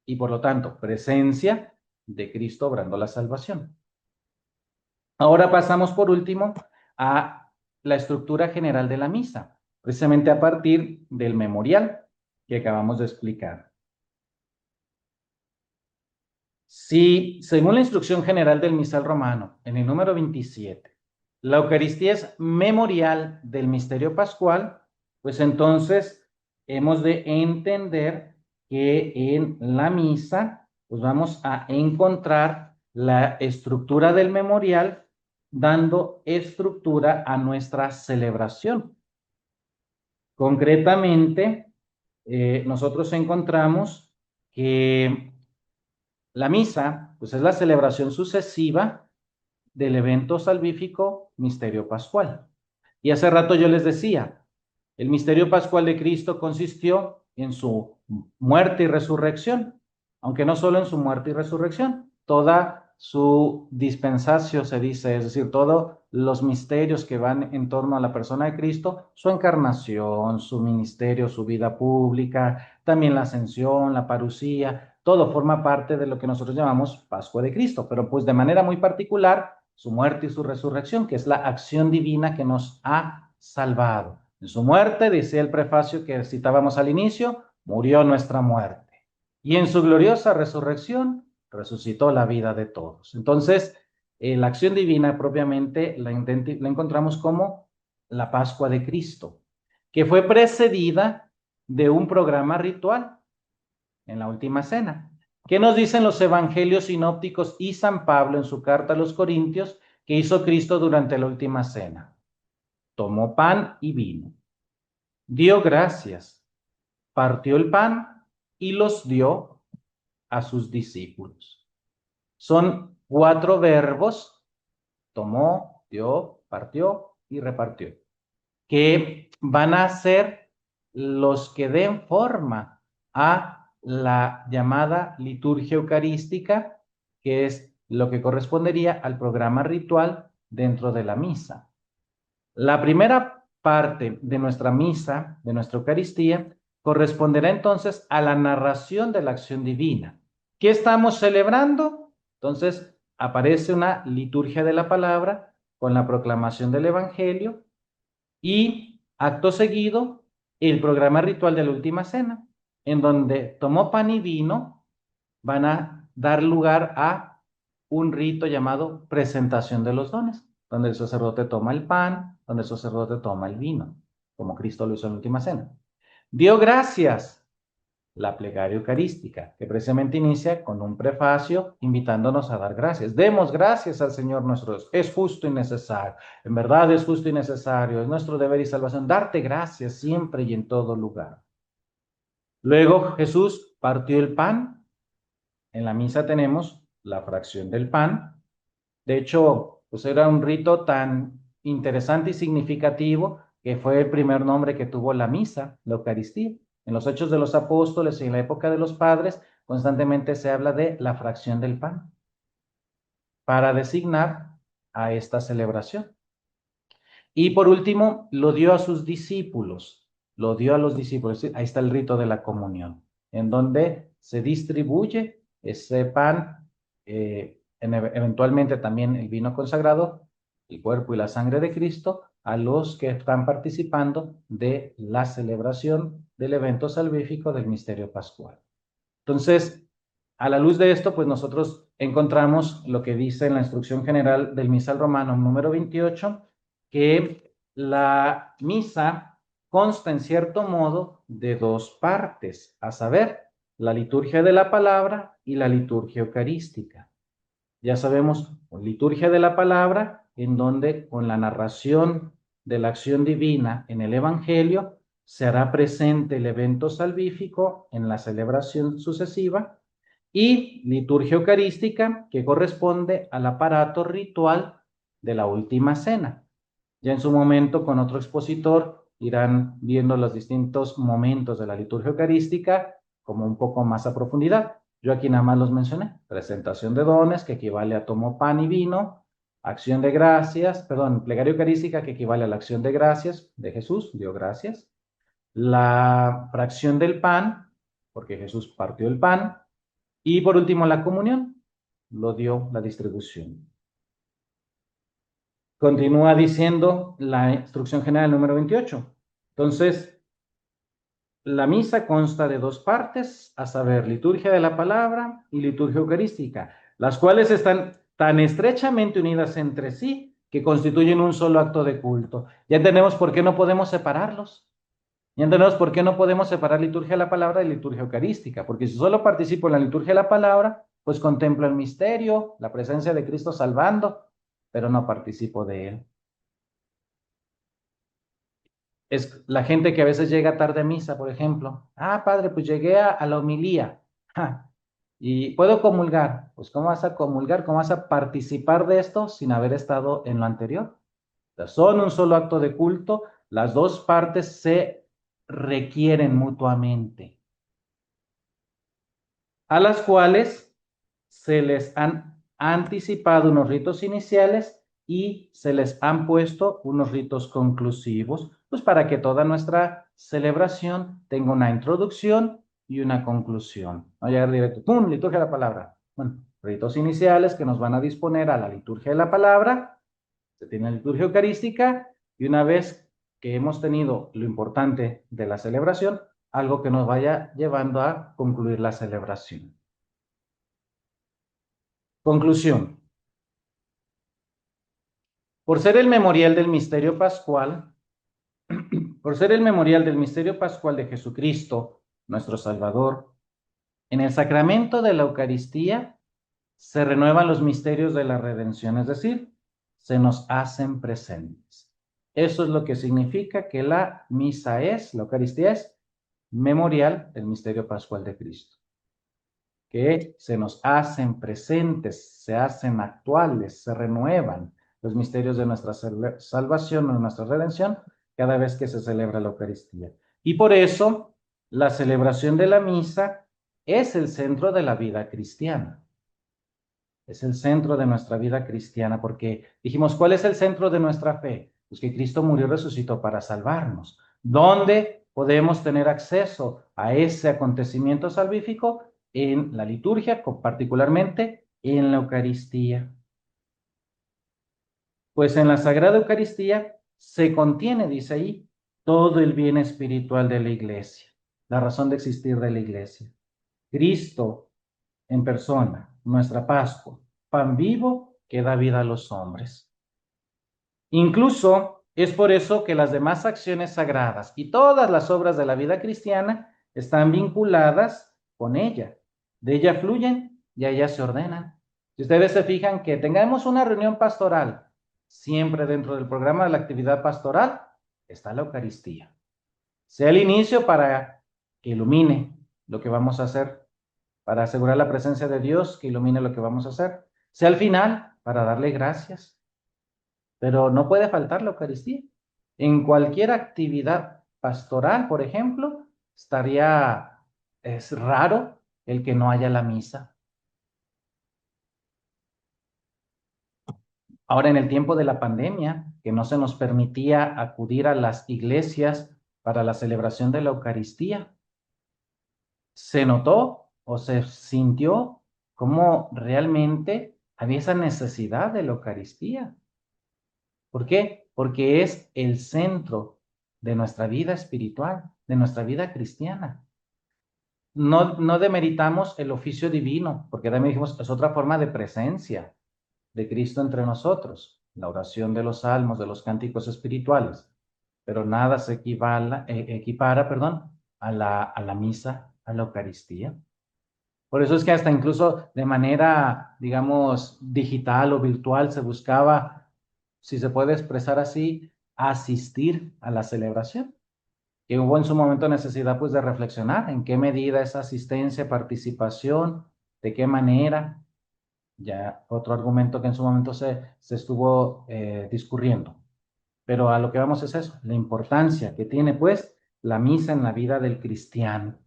y por lo tanto presencia de Cristo obrando la salvación. Ahora pasamos por último a la estructura general de la misa, precisamente a partir del memorial que acabamos de explicar. Si, según la instrucción general del misal romano, en el número 27, la Eucaristía es memorial del misterio pascual, pues entonces hemos de entender que en la misa, pues vamos a encontrar la estructura del memorial dando estructura a nuestra celebración. Concretamente, nosotros encontramos que la misa, pues es la celebración sucesiva del evento salvífico misterio pascual. Y hace rato yo les decía, el misterio pascual de Cristo consistió en su muerte y resurrección, aunque no solo en su muerte y resurrección, toda su dispensación se dice, es decir, todos los misterios que van en torno a la persona de Cristo, su encarnación, su ministerio, su vida pública, también la ascensión, la parucía, todo forma parte de lo que nosotros llamamos Pascua de Cristo, pero pues de manera muy particular, su muerte y su resurrección, que es la acción divina que nos ha salvado. En su muerte, dice el prefacio que citábamos al inicio, murió nuestra muerte. Y en su gloriosa resurrección, resucitó la vida de todos. Entonces, la acción divina propiamente la encontramos como la Pascua de Cristo, que fue precedida de un programa ritual en la última cena. ¿Qué nos dicen los evangelios sinópticos y San Pablo en su carta a los Corintios que hizo Cristo durante la última cena? Tomó pan y vino, dio gracias, partió el pan y los dio a sus discípulos. Son 4 verbos: tomó, dio, partió y repartió, que van a ser los que den forma a la llamada liturgia eucarística, que es lo que correspondería al programa ritual dentro de la misa. La primera parte de nuestra misa, de nuestra Eucaristía, corresponderá entonces a la narración de la acción divina. ¿Qué estamos celebrando? Entonces aparece una liturgia de la palabra con la proclamación del Evangelio y acto seguido el programa ritual de la última cena, en donde tomó pan y vino, van a dar lugar a un rito llamado presentación de los dones, donde el sacerdote toma el pan, donde el sacerdote toma el vino, como Cristo lo hizo en la última cena. Dio gracias, la plegaria eucarística, que precisamente inicia con un prefacio invitándonos a dar gracias. Demos gracias al Señor nuestro Dios. Es justo y necesario. En verdad es justo y necesario. Es nuestro deber y salvación darte gracias siempre y en todo lugar. Luego Jesús partió el pan. En la misa tenemos la fracción del pan. De hecho, pues era un rito tan interesante y significativo que fue el primer nombre que tuvo la misa, la Eucaristía. En los Hechos de los Apóstoles y en la época de los padres, constantemente se habla de la fracción del pan para designar a esta celebración. Y por último, lo dio a sus discípulos, lo dio a los discípulos. Ahí está el rito de la comunión, en donde se distribuye ese pan, eventualmente también el vino consagrado, el cuerpo y la sangre de Cristo, a los que están participando de la celebración del evento salvífico del misterio pascual. Entonces, a la luz de esto, pues nosotros encontramos lo que dice en la instrucción general del misal romano número 28, que la misa consta en cierto modo de dos partes, a saber, la liturgia de la palabra y la liturgia eucarística. Ya sabemos, liturgia de la palabra, en donde con la narración de la acción divina en el Evangelio se hará presente el evento salvífico en la celebración sucesiva, y liturgia eucarística, que corresponde al aparato ritual de la última cena. Ya en su momento, con otro expositor, irán viendo los distintos momentos de la liturgia eucarística como un poco más a profundidad. Yo aquí nada más los mencioné. Presentación de dones, que equivale a tomo pan y vino. Acción de gracias, perdón, plegaria eucarística, que equivale a la acción de gracias de Jesús, dio gracias. La fracción del pan, porque Jesús partió el pan. Y por último, la comunión, lo dio la distribución. Continúa diciendo la instrucción general número 28. Entonces, la misa consta de dos partes, a saber, liturgia de la palabra y liturgia eucarística, las cuales están tan estrechamente unidas entre sí que constituyen un solo acto de culto. Ya entendemos por qué no podemos separarlos. Ya entendemos por qué no podemos separar liturgia de la palabra y liturgia eucarística, porque si solo participo en la liturgia de la palabra, pues contemplo el misterio, la presencia de Cristo salvando, pero no participo de él. Es la gente que a veces llega tarde a misa, por ejemplo. Ah, padre, pues llegué a la homilía. Ja, y puedo comulgar. Pues, ¿cómo vas a comulgar? ¿Cómo vas a participar de esto sin haber estado en lo anterior? O sea, son un solo acto de culto. Las dos partes se requieren mutuamente, a las cuales se les han anticipado unos ritos iniciales y se les han puesto unos ritos conclusivos, pues para que toda nuestra celebración tenga una introducción y una conclusión. No llegar directo, ¡pum!, liturgia de la palabra. Bueno, ritos iniciales que nos van a disponer a la liturgia de la palabra, se tiene la liturgia eucarística, y una vez que hemos tenido lo importante de la celebración, algo que nos vaya llevando a concluir la celebración. Conclusión. Por ser el memorial del misterio pascual, por ser el memorial del misterio pascual de Jesucristo, nuestro Salvador, en el sacramento de la Eucaristía se renuevan los misterios de la redención, es decir, se nos hacen presentes. Eso es lo que significa que la misa es, la Eucaristía es, memorial del misterio pascual de Cristo, que se nos hacen presentes, se hacen actuales, se renuevan los misterios de nuestra salvación o de nuestra redención cada vez que se celebra la Eucaristía. Y por eso la celebración de la misa es el centro de la vida cristiana. Es el centro de nuestra vida cristiana, porque dijimos, ¿cuál es el centro de nuestra fe? Pues que Cristo murió y resucitó para salvarnos. ¿Dónde podemos tener acceso a ese acontecimiento salvífico? En la liturgia, particularmente en la Eucaristía. Pues en la Sagrada Eucaristía se contiene, dice ahí, todo el bien espiritual de la Iglesia, la razón de existir de la Iglesia. Cristo en persona, nuestra Pascua, pan vivo que da vida a los hombres. Incluso es por eso que las demás acciones sagradas y todas las obras de la vida cristiana están vinculadas con ella. De ella fluyen y a ella se ordenan. Si ustedes se fijan que tengamos una reunión pastoral, siempre dentro del programa de la actividad pastoral está la Eucaristía. Sea el inicio para que ilumine lo que vamos a hacer, para asegurar la presencia de Dios que ilumine lo que vamos a hacer. Sea al final para darle gracias. Pero no puede faltar la Eucaristía. En cualquier actividad pastoral, por ejemplo, es raro el que no haya la misa. Ahora, en el tiempo de la pandemia, que no se nos permitía acudir a las iglesias para la celebración de la Eucaristía. Se notó o se sintió cómo realmente había esa necesidad de la Eucaristía. ¿Por qué? Porque es el centro de nuestra vida espiritual, de nuestra vida cristiana. No demeritamos el oficio divino, porque también dijimos, es otra forma de presencia de Cristo entre nosotros, la oración de los salmos, de los cánticos espirituales, pero nada se equipara, perdón, a la misa, a la Eucaristía. Por eso es que hasta incluso de manera, digamos, digital o virtual se buscaba, si se puede expresar así, asistir a la celebración. Que hubo en su momento necesidad pues de reflexionar en qué medida esa asistencia, participación, de qué manera, ya otro argumento que en su momento se estuvo discurriendo. Pero a lo que vamos es eso, la importancia que tiene pues la misa en la vida del cristiano.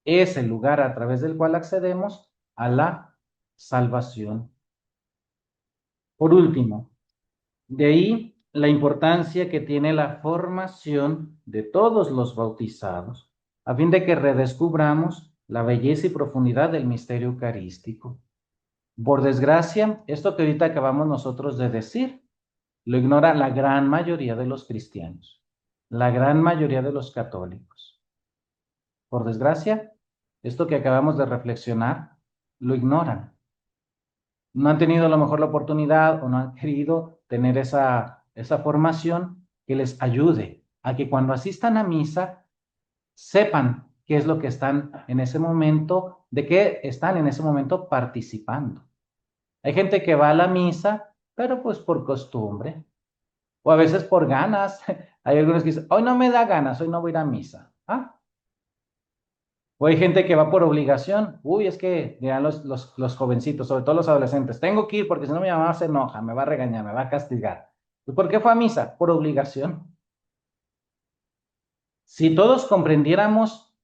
Es el lugar a través del cual accedemos a la salvación. Por último, de ahí la importancia que tiene la formación de todos los bautizados, a fin de que redescubramos la belleza y profundidad del misterio eucarístico. Por desgracia, esto que ahorita acabamos nosotros de decir, lo ignora la gran mayoría de los cristianos, la gran mayoría de los católicos. Por desgracia, esto que acabamos de reflexionar, lo ignoran. No han tenido a lo mejor la oportunidad o no han querido tener esa formación que les ayude a que cuando asistan a misa sepan qué es lo que están en ese momento, de qué están en ese momento participando. Hay gente que va a la misa, pero pues por costumbre, o a veces por ganas. Hay algunos que dicen, hoy no me da ganas, hoy no voy a ir a misa. Ah, o hay gente que va por obligación. Uy, es que dirán los jovencitos, sobre todo los adolescentes, tengo que ir porque si no mi mamá se enoja, me va a regañar, me va a castigar. ¿Y por qué fue a misa? Por obligación. Si todos comprendiéramos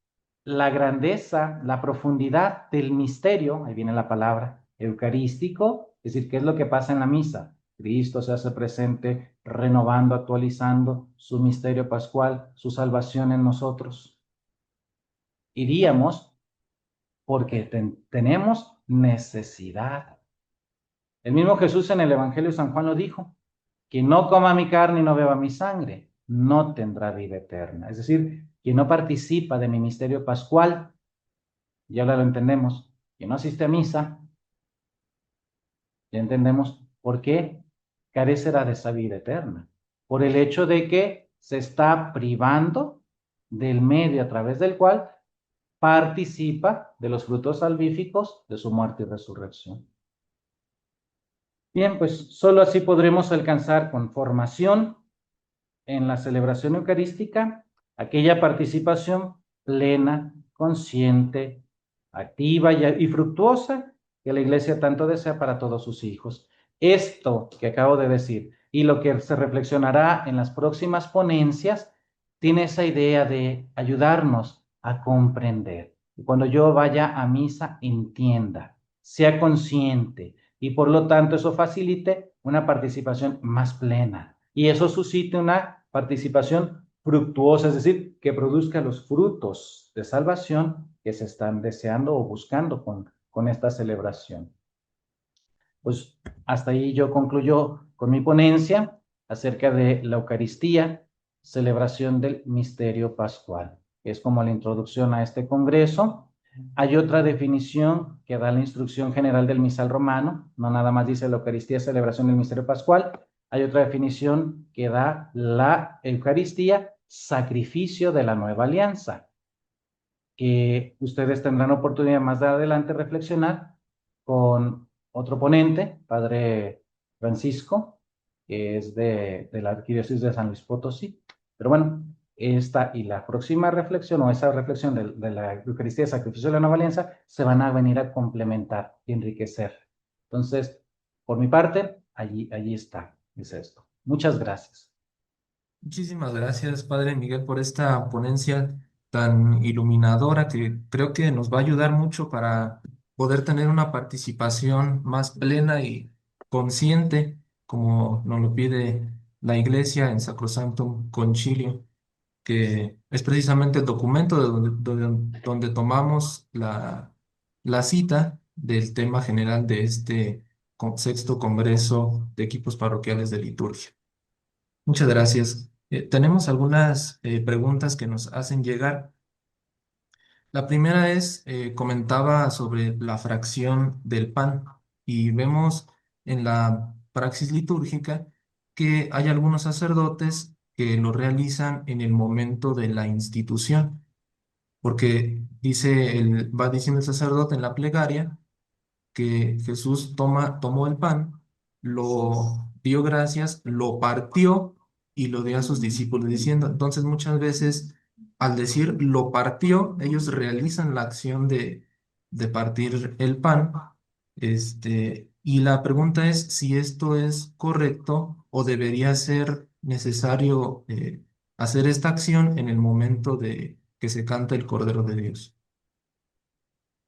la grandeza, la profundidad del misterio, ahí viene la palabra, eucarístico, es decir, ¿qué es lo que pasa en la misa? Cristo se hace presente, renovando, actualizando su misterio pascual, su salvación en nosotros. Iríamos porque tenemos necesidad. El mismo Jesús en el Evangelio de San Juan lo dijo, quien no coma mi carne y no beba mi sangre, no tendrá vida eterna. Es decir, quien no participa de mi misterio pascual, ya ahora lo entendemos, quien no asiste a misa, ya entendemos por qué carecerá de esa vida eterna. Por el hecho de que se está privando del medio a través del cual participa de los frutos salvíficos de su muerte y resurrección. Bien, pues solo así podremos alcanzar con formación en la celebración eucarística aquella participación plena, consciente, activa y fructuosa que la Iglesia tanto desea para todos sus hijos. Esto que acabo de decir y lo que se reflexionará en las próximas ponencias tiene esa idea de ayudarnos a comprender. Y cuando yo vaya a misa, entienda, sea consciente y por lo tanto eso facilite una participación más plena y eso suscite una participación fructuosa, es decir, que produzca los frutos de salvación que se están deseando o buscando con esta celebración. Pues hasta ahí yo concluyo con mi ponencia acerca de la Eucaristía, celebración del misterio pascual, que es como la introducción a este congreso. Hay otra definición que da la Instrucción General del Misal Romano, no nada más dice la Eucaristía, celebración del misterio pascual. Hay otra definición que da la Eucaristía, sacrificio de la nueva alianza, que ustedes tendrán oportunidad más de adelante reflexionar con otro ponente, Padre Francisco, que es de la Arquidiócesis de San Luis Potosí. Pero bueno, esta y la próxima reflexión o esa reflexión de la Eucaristía de Sacrificio de la Nueva Alianza se van a venir a complementar y enriquecer. Entonces, por mi parte, allí está, es esto. Muchas gracias. Muchísimas gracias, Padre Miguel, por esta ponencia tan iluminadora que creo que nos va a ayudar mucho para poder tener una participación más plena y consciente, como nos lo pide la Iglesia en Sacrosanctum Concilium, que es precisamente el documento de donde tomamos la cita del tema general de este sexto Congreso de Equipos Parroquiales de Liturgia. Muchas gracias. Tenemos algunas preguntas que nos hacen llegar. La primera es, comentaba sobre la fracción del pan y vemos en la praxis litúrgica que hay algunos sacerdotes que lo realizan en el momento de la institución, porque va diciendo el sacerdote en la plegaria que Jesús tomó el pan, lo dio gracias, lo partió y lo dio a sus discípulos diciendo. Entonces muchas veces al decir lo partió, ellos realizan la acción de partir el pan. Y la pregunta es si esto es correcto o debería ser necesario hacer esta acción en el momento de que se canta el Cordero de Dios.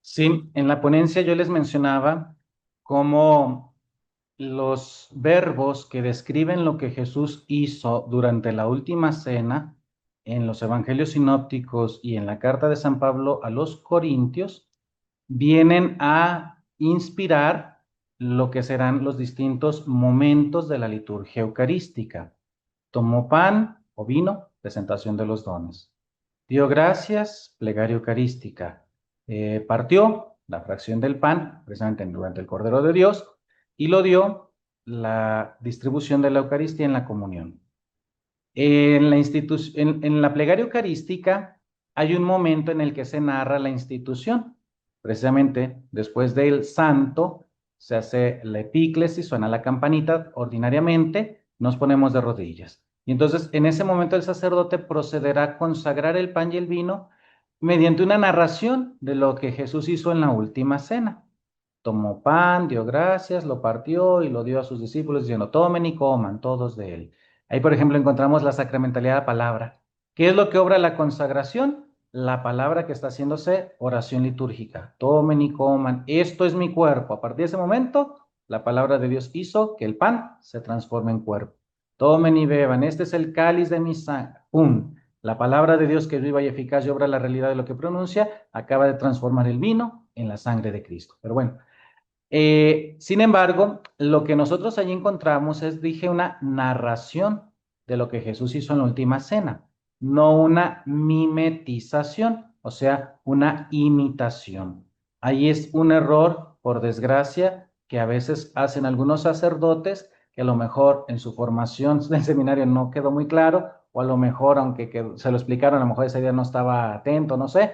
Sí, en la ponencia yo les mencionaba cómo los verbos que describen lo que Jesús hizo durante la última cena en los evangelios sinópticos y en la carta de San Pablo a los Corintios vienen a inspirar lo que serán los distintos momentos de la liturgia eucarística. Tomó pan o vino, presentación de los dones. Dio gracias, plegaria eucarística. Partió la fracción del pan, precisamente durante el Cordero de Dios, y lo dio la distribución de la Eucaristía en la comunión. En la plegaria eucarística hay un momento en el que se narra la institución. Precisamente después del santo se hace la epíclesis, suena la campanita, ordinariamente nos ponemos de rodillas. Y entonces en ese momento el sacerdote procederá a consagrar el pan y el vino mediante una narración de lo que Jesús hizo en la última cena. Tomó pan, dio gracias, lo partió y lo dio a sus discípulos diciendo, tomen y coman todos de él. Ahí, por ejemplo, encontramos la sacramentalidad de la palabra. ¿Qué es lo que obra la consagración? La palabra que está haciéndose oración litúrgica. Tomen y coman, esto es mi cuerpo. A partir de ese momento, la palabra de Dios hizo que el pan se transforme en cuerpo. Tomen y beban, este es el cáliz de mi sangre. ¡Pum! La palabra de Dios que es viva y eficaz y obra la realidad de lo que pronuncia, acaba de transformar el vino en la sangre de Cristo. Pero bueno, sin embargo, lo que nosotros allí encontramos es, dije, una narración de lo que Jesús hizo en la última cena, no una mimetización, o sea, una imitación. Ahí es un error, por desgracia, que a veces hacen algunos sacerdotes, que a lo mejor en su formación del seminario no quedó muy claro, o a lo mejor, aunque se lo explicaron, a lo mejor ese día no estaba atento, no sé.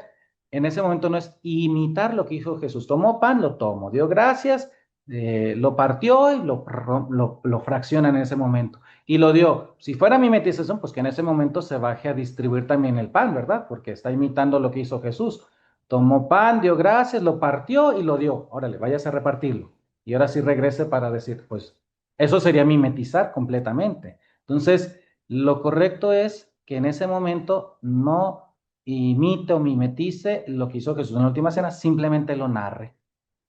En ese momento no es imitar lo que hizo Jesús. Tomó pan, lo tomó, dio gracias, lo partió y lo fracciona en ese momento. Y lo dio. Si fuera mimetización, pues que en ese momento se baje a distribuir también el pan, ¿verdad? Porque está imitando lo que hizo Jesús. Tomó pan, dio gracias, lo partió y lo dio. Órale, váyase a repartirlo. Y ahora sí regrese para decir, pues eso sería mimetizar completamente. Entonces, lo correcto es que en ese momento no imite o mimetice lo que hizo Jesús en la última cena, simplemente lo narre,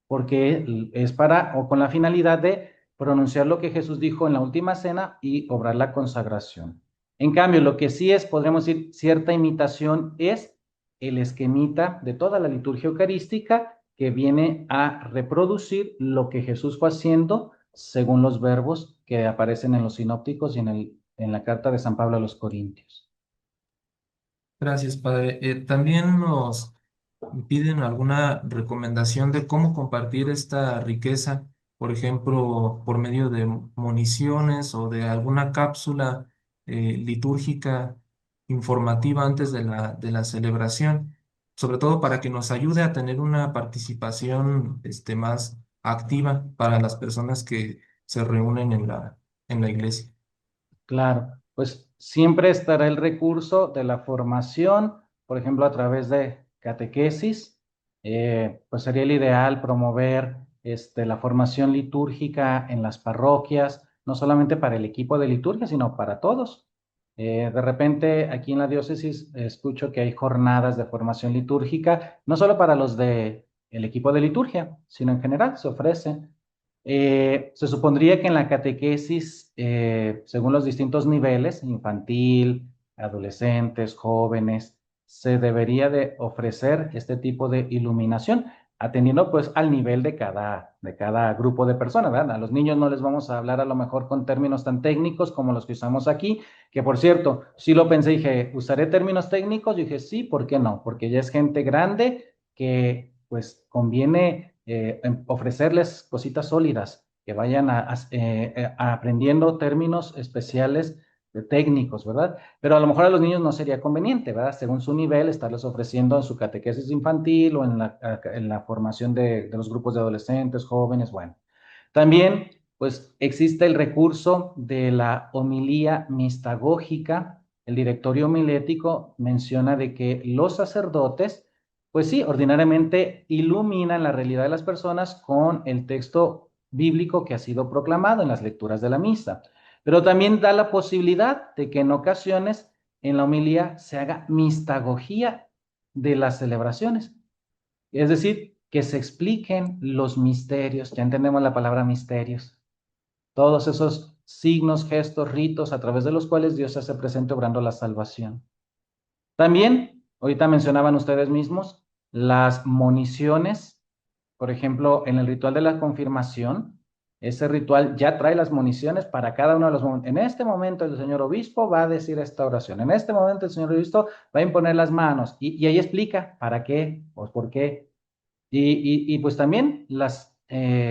porque es para o con la finalidad de pronunciar lo que Jesús dijo en la última cena y obrar la consagración. En cambio, lo que sí es, podremos decir, cierta imitación es el esquemita de toda la liturgia eucarística que viene a reproducir lo que Jesús fue haciendo según los verbos que aparecen en los sinópticos y en la carta de San Pablo a los Corintios. Gracias, padre. También nos piden alguna recomendación de cómo compartir esta riqueza, por ejemplo, por medio de municiones o de alguna cápsula litúrgica informativa antes de la celebración, sobre todo para que nos ayude a tener una participación más activa para las personas que se reúnen en en la iglesia. Claro, pues siempre estará el recurso de la formación, por ejemplo, a través de catequesis. Pues sería el ideal promover la formación litúrgica en las parroquias, no solamente para el equipo de liturgia, sino para todos. De repente, aquí en la diócesis escucho que hay jornadas de formación litúrgica, no solo para los del equipo de liturgia, sino en general se ofrecen. Se supondría que en la catequesis, según los distintos niveles, infantil, adolescentes, jóvenes, se debería de ofrecer este tipo de iluminación, atendiendo pues al nivel de cada grupo de personas, ¿verdad? A los niños no les vamos a hablar a lo mejor con términos tan técnicos como los que usamos aquí, que por cierto, sí lo pensé, dije, ¿usaré términos técnicos? Y dije, sí, ¿por qué no? Porque ya es gente grande que pues conviene ofrecerles cositas sólidas, que vayan aprendiendo términos especiales técnicos, ¿verdad? Pero a lo mejor a los niños no sería conveniente, ¿verdad? Según su nivel, estarles ofreciendo en su catequesis infantil o en la formación de los grupos de adolescentes, jóvenes, bueno. También, pues, existe el recurso de la homilía mistagógica. El directorio homilético menciona de que los sacerdotes, pues sí, ordinariamente iluminan la realidad de las personas con el texto bíblico que ha sido proclamado en las lecturas de la misa. Pero también da la posibilidad de que en ocasiones en la homilía se haga mistagogía de las celebraciones. Es decir, que se expliquen los misterios, ya entendemos la palabra misterios, todos esos signos, gestos, ritos a través de los cuales Dios se hace presente obrando la salvación. También, ahorita mencionaban ustedes mismos, las moniciones, por ejemplo, en el ritual de la confirmación, ese ritual ya trae las moniciones para cada uno de los momentos. En este momento el señor obispo va a decir esta oración, en este momento el señor obispo va a imponer las manos y ahí explica para qué o por qué. Y pues también las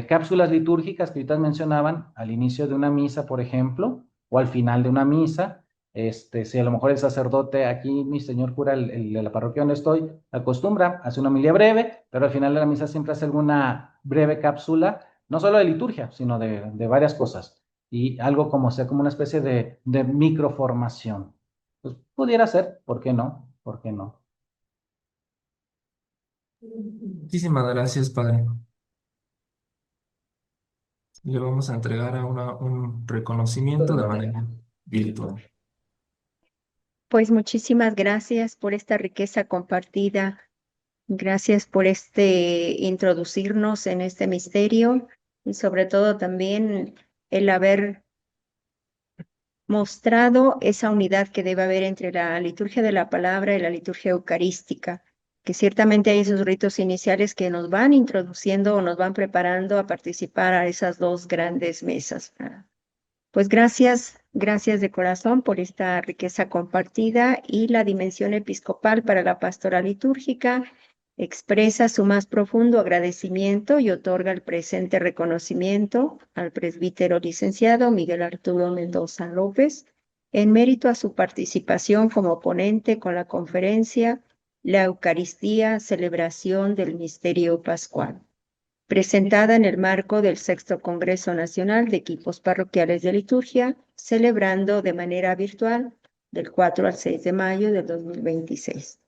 cápsulas litúrgicas que ahorita mencionaban al inicio de una misa, por ejemplo, o al final de una misa, si a lo mejor el sacerdote, aquí mi señor cura, el de la parroquia donde estoy, acostumbra, hace una homilía breve, pero al final de la misa siempre hace alguna breve cápsula, no solo de liturgia, sino de varias cosas, y algo como sea, como una especie de microformación. Pues pudiera ser, ¿por qué no? ¿Por qué no? Muchísimas gracias, padre. Le vamos a entregar a un reconocimiento de manera virtual. Pues muchísimas gracias por esta riqueza compartida. Gracias por introducirnos en este misterio y sobre todo también el haber mostrado esa unidad que debe haber entre la liturgia de la palabra y la liturgia eucarística, que ciertamente hay esos ritos iniciales que nos van introduciendo o nos van preparando a participar a esas dos grandes mesas. Pues gracias de corazón por esta riqueza compartida y la dimensión episcopal para la pastoral litúrgica expresa su más profundo agradecimiento y otorga el presente reconocimiento al presbítero licenciado Miguel Arturo Mendoza López en mérito a su participación como ponente con la conferencia La Eucaristía, celebración del misterio pascual, presentada en el marco del Sexto Congreso Nacional de Equipos Parroquiales de Liturgia, celebrando de manera virtual del 4 al 6 de mayo del 2026.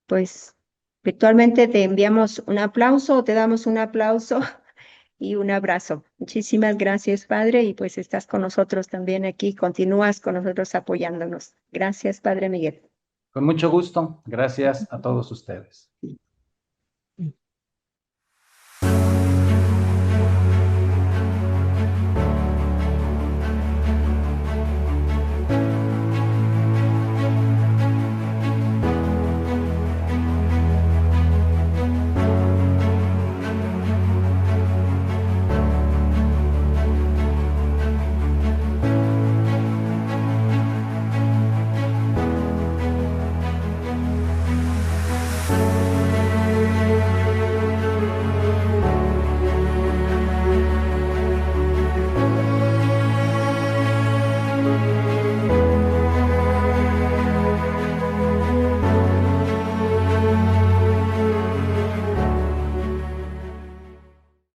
Pues virtualmente te enviamos un aplauso o te damos un aplauso y un abrazo. Muchísimas gracias, Padre, y pues estás con nosotros también aquí, continúas con nosotros apoyándonos. Gracias, Padre Miguel. Con mucho gusto. Gracias a todos ustedes.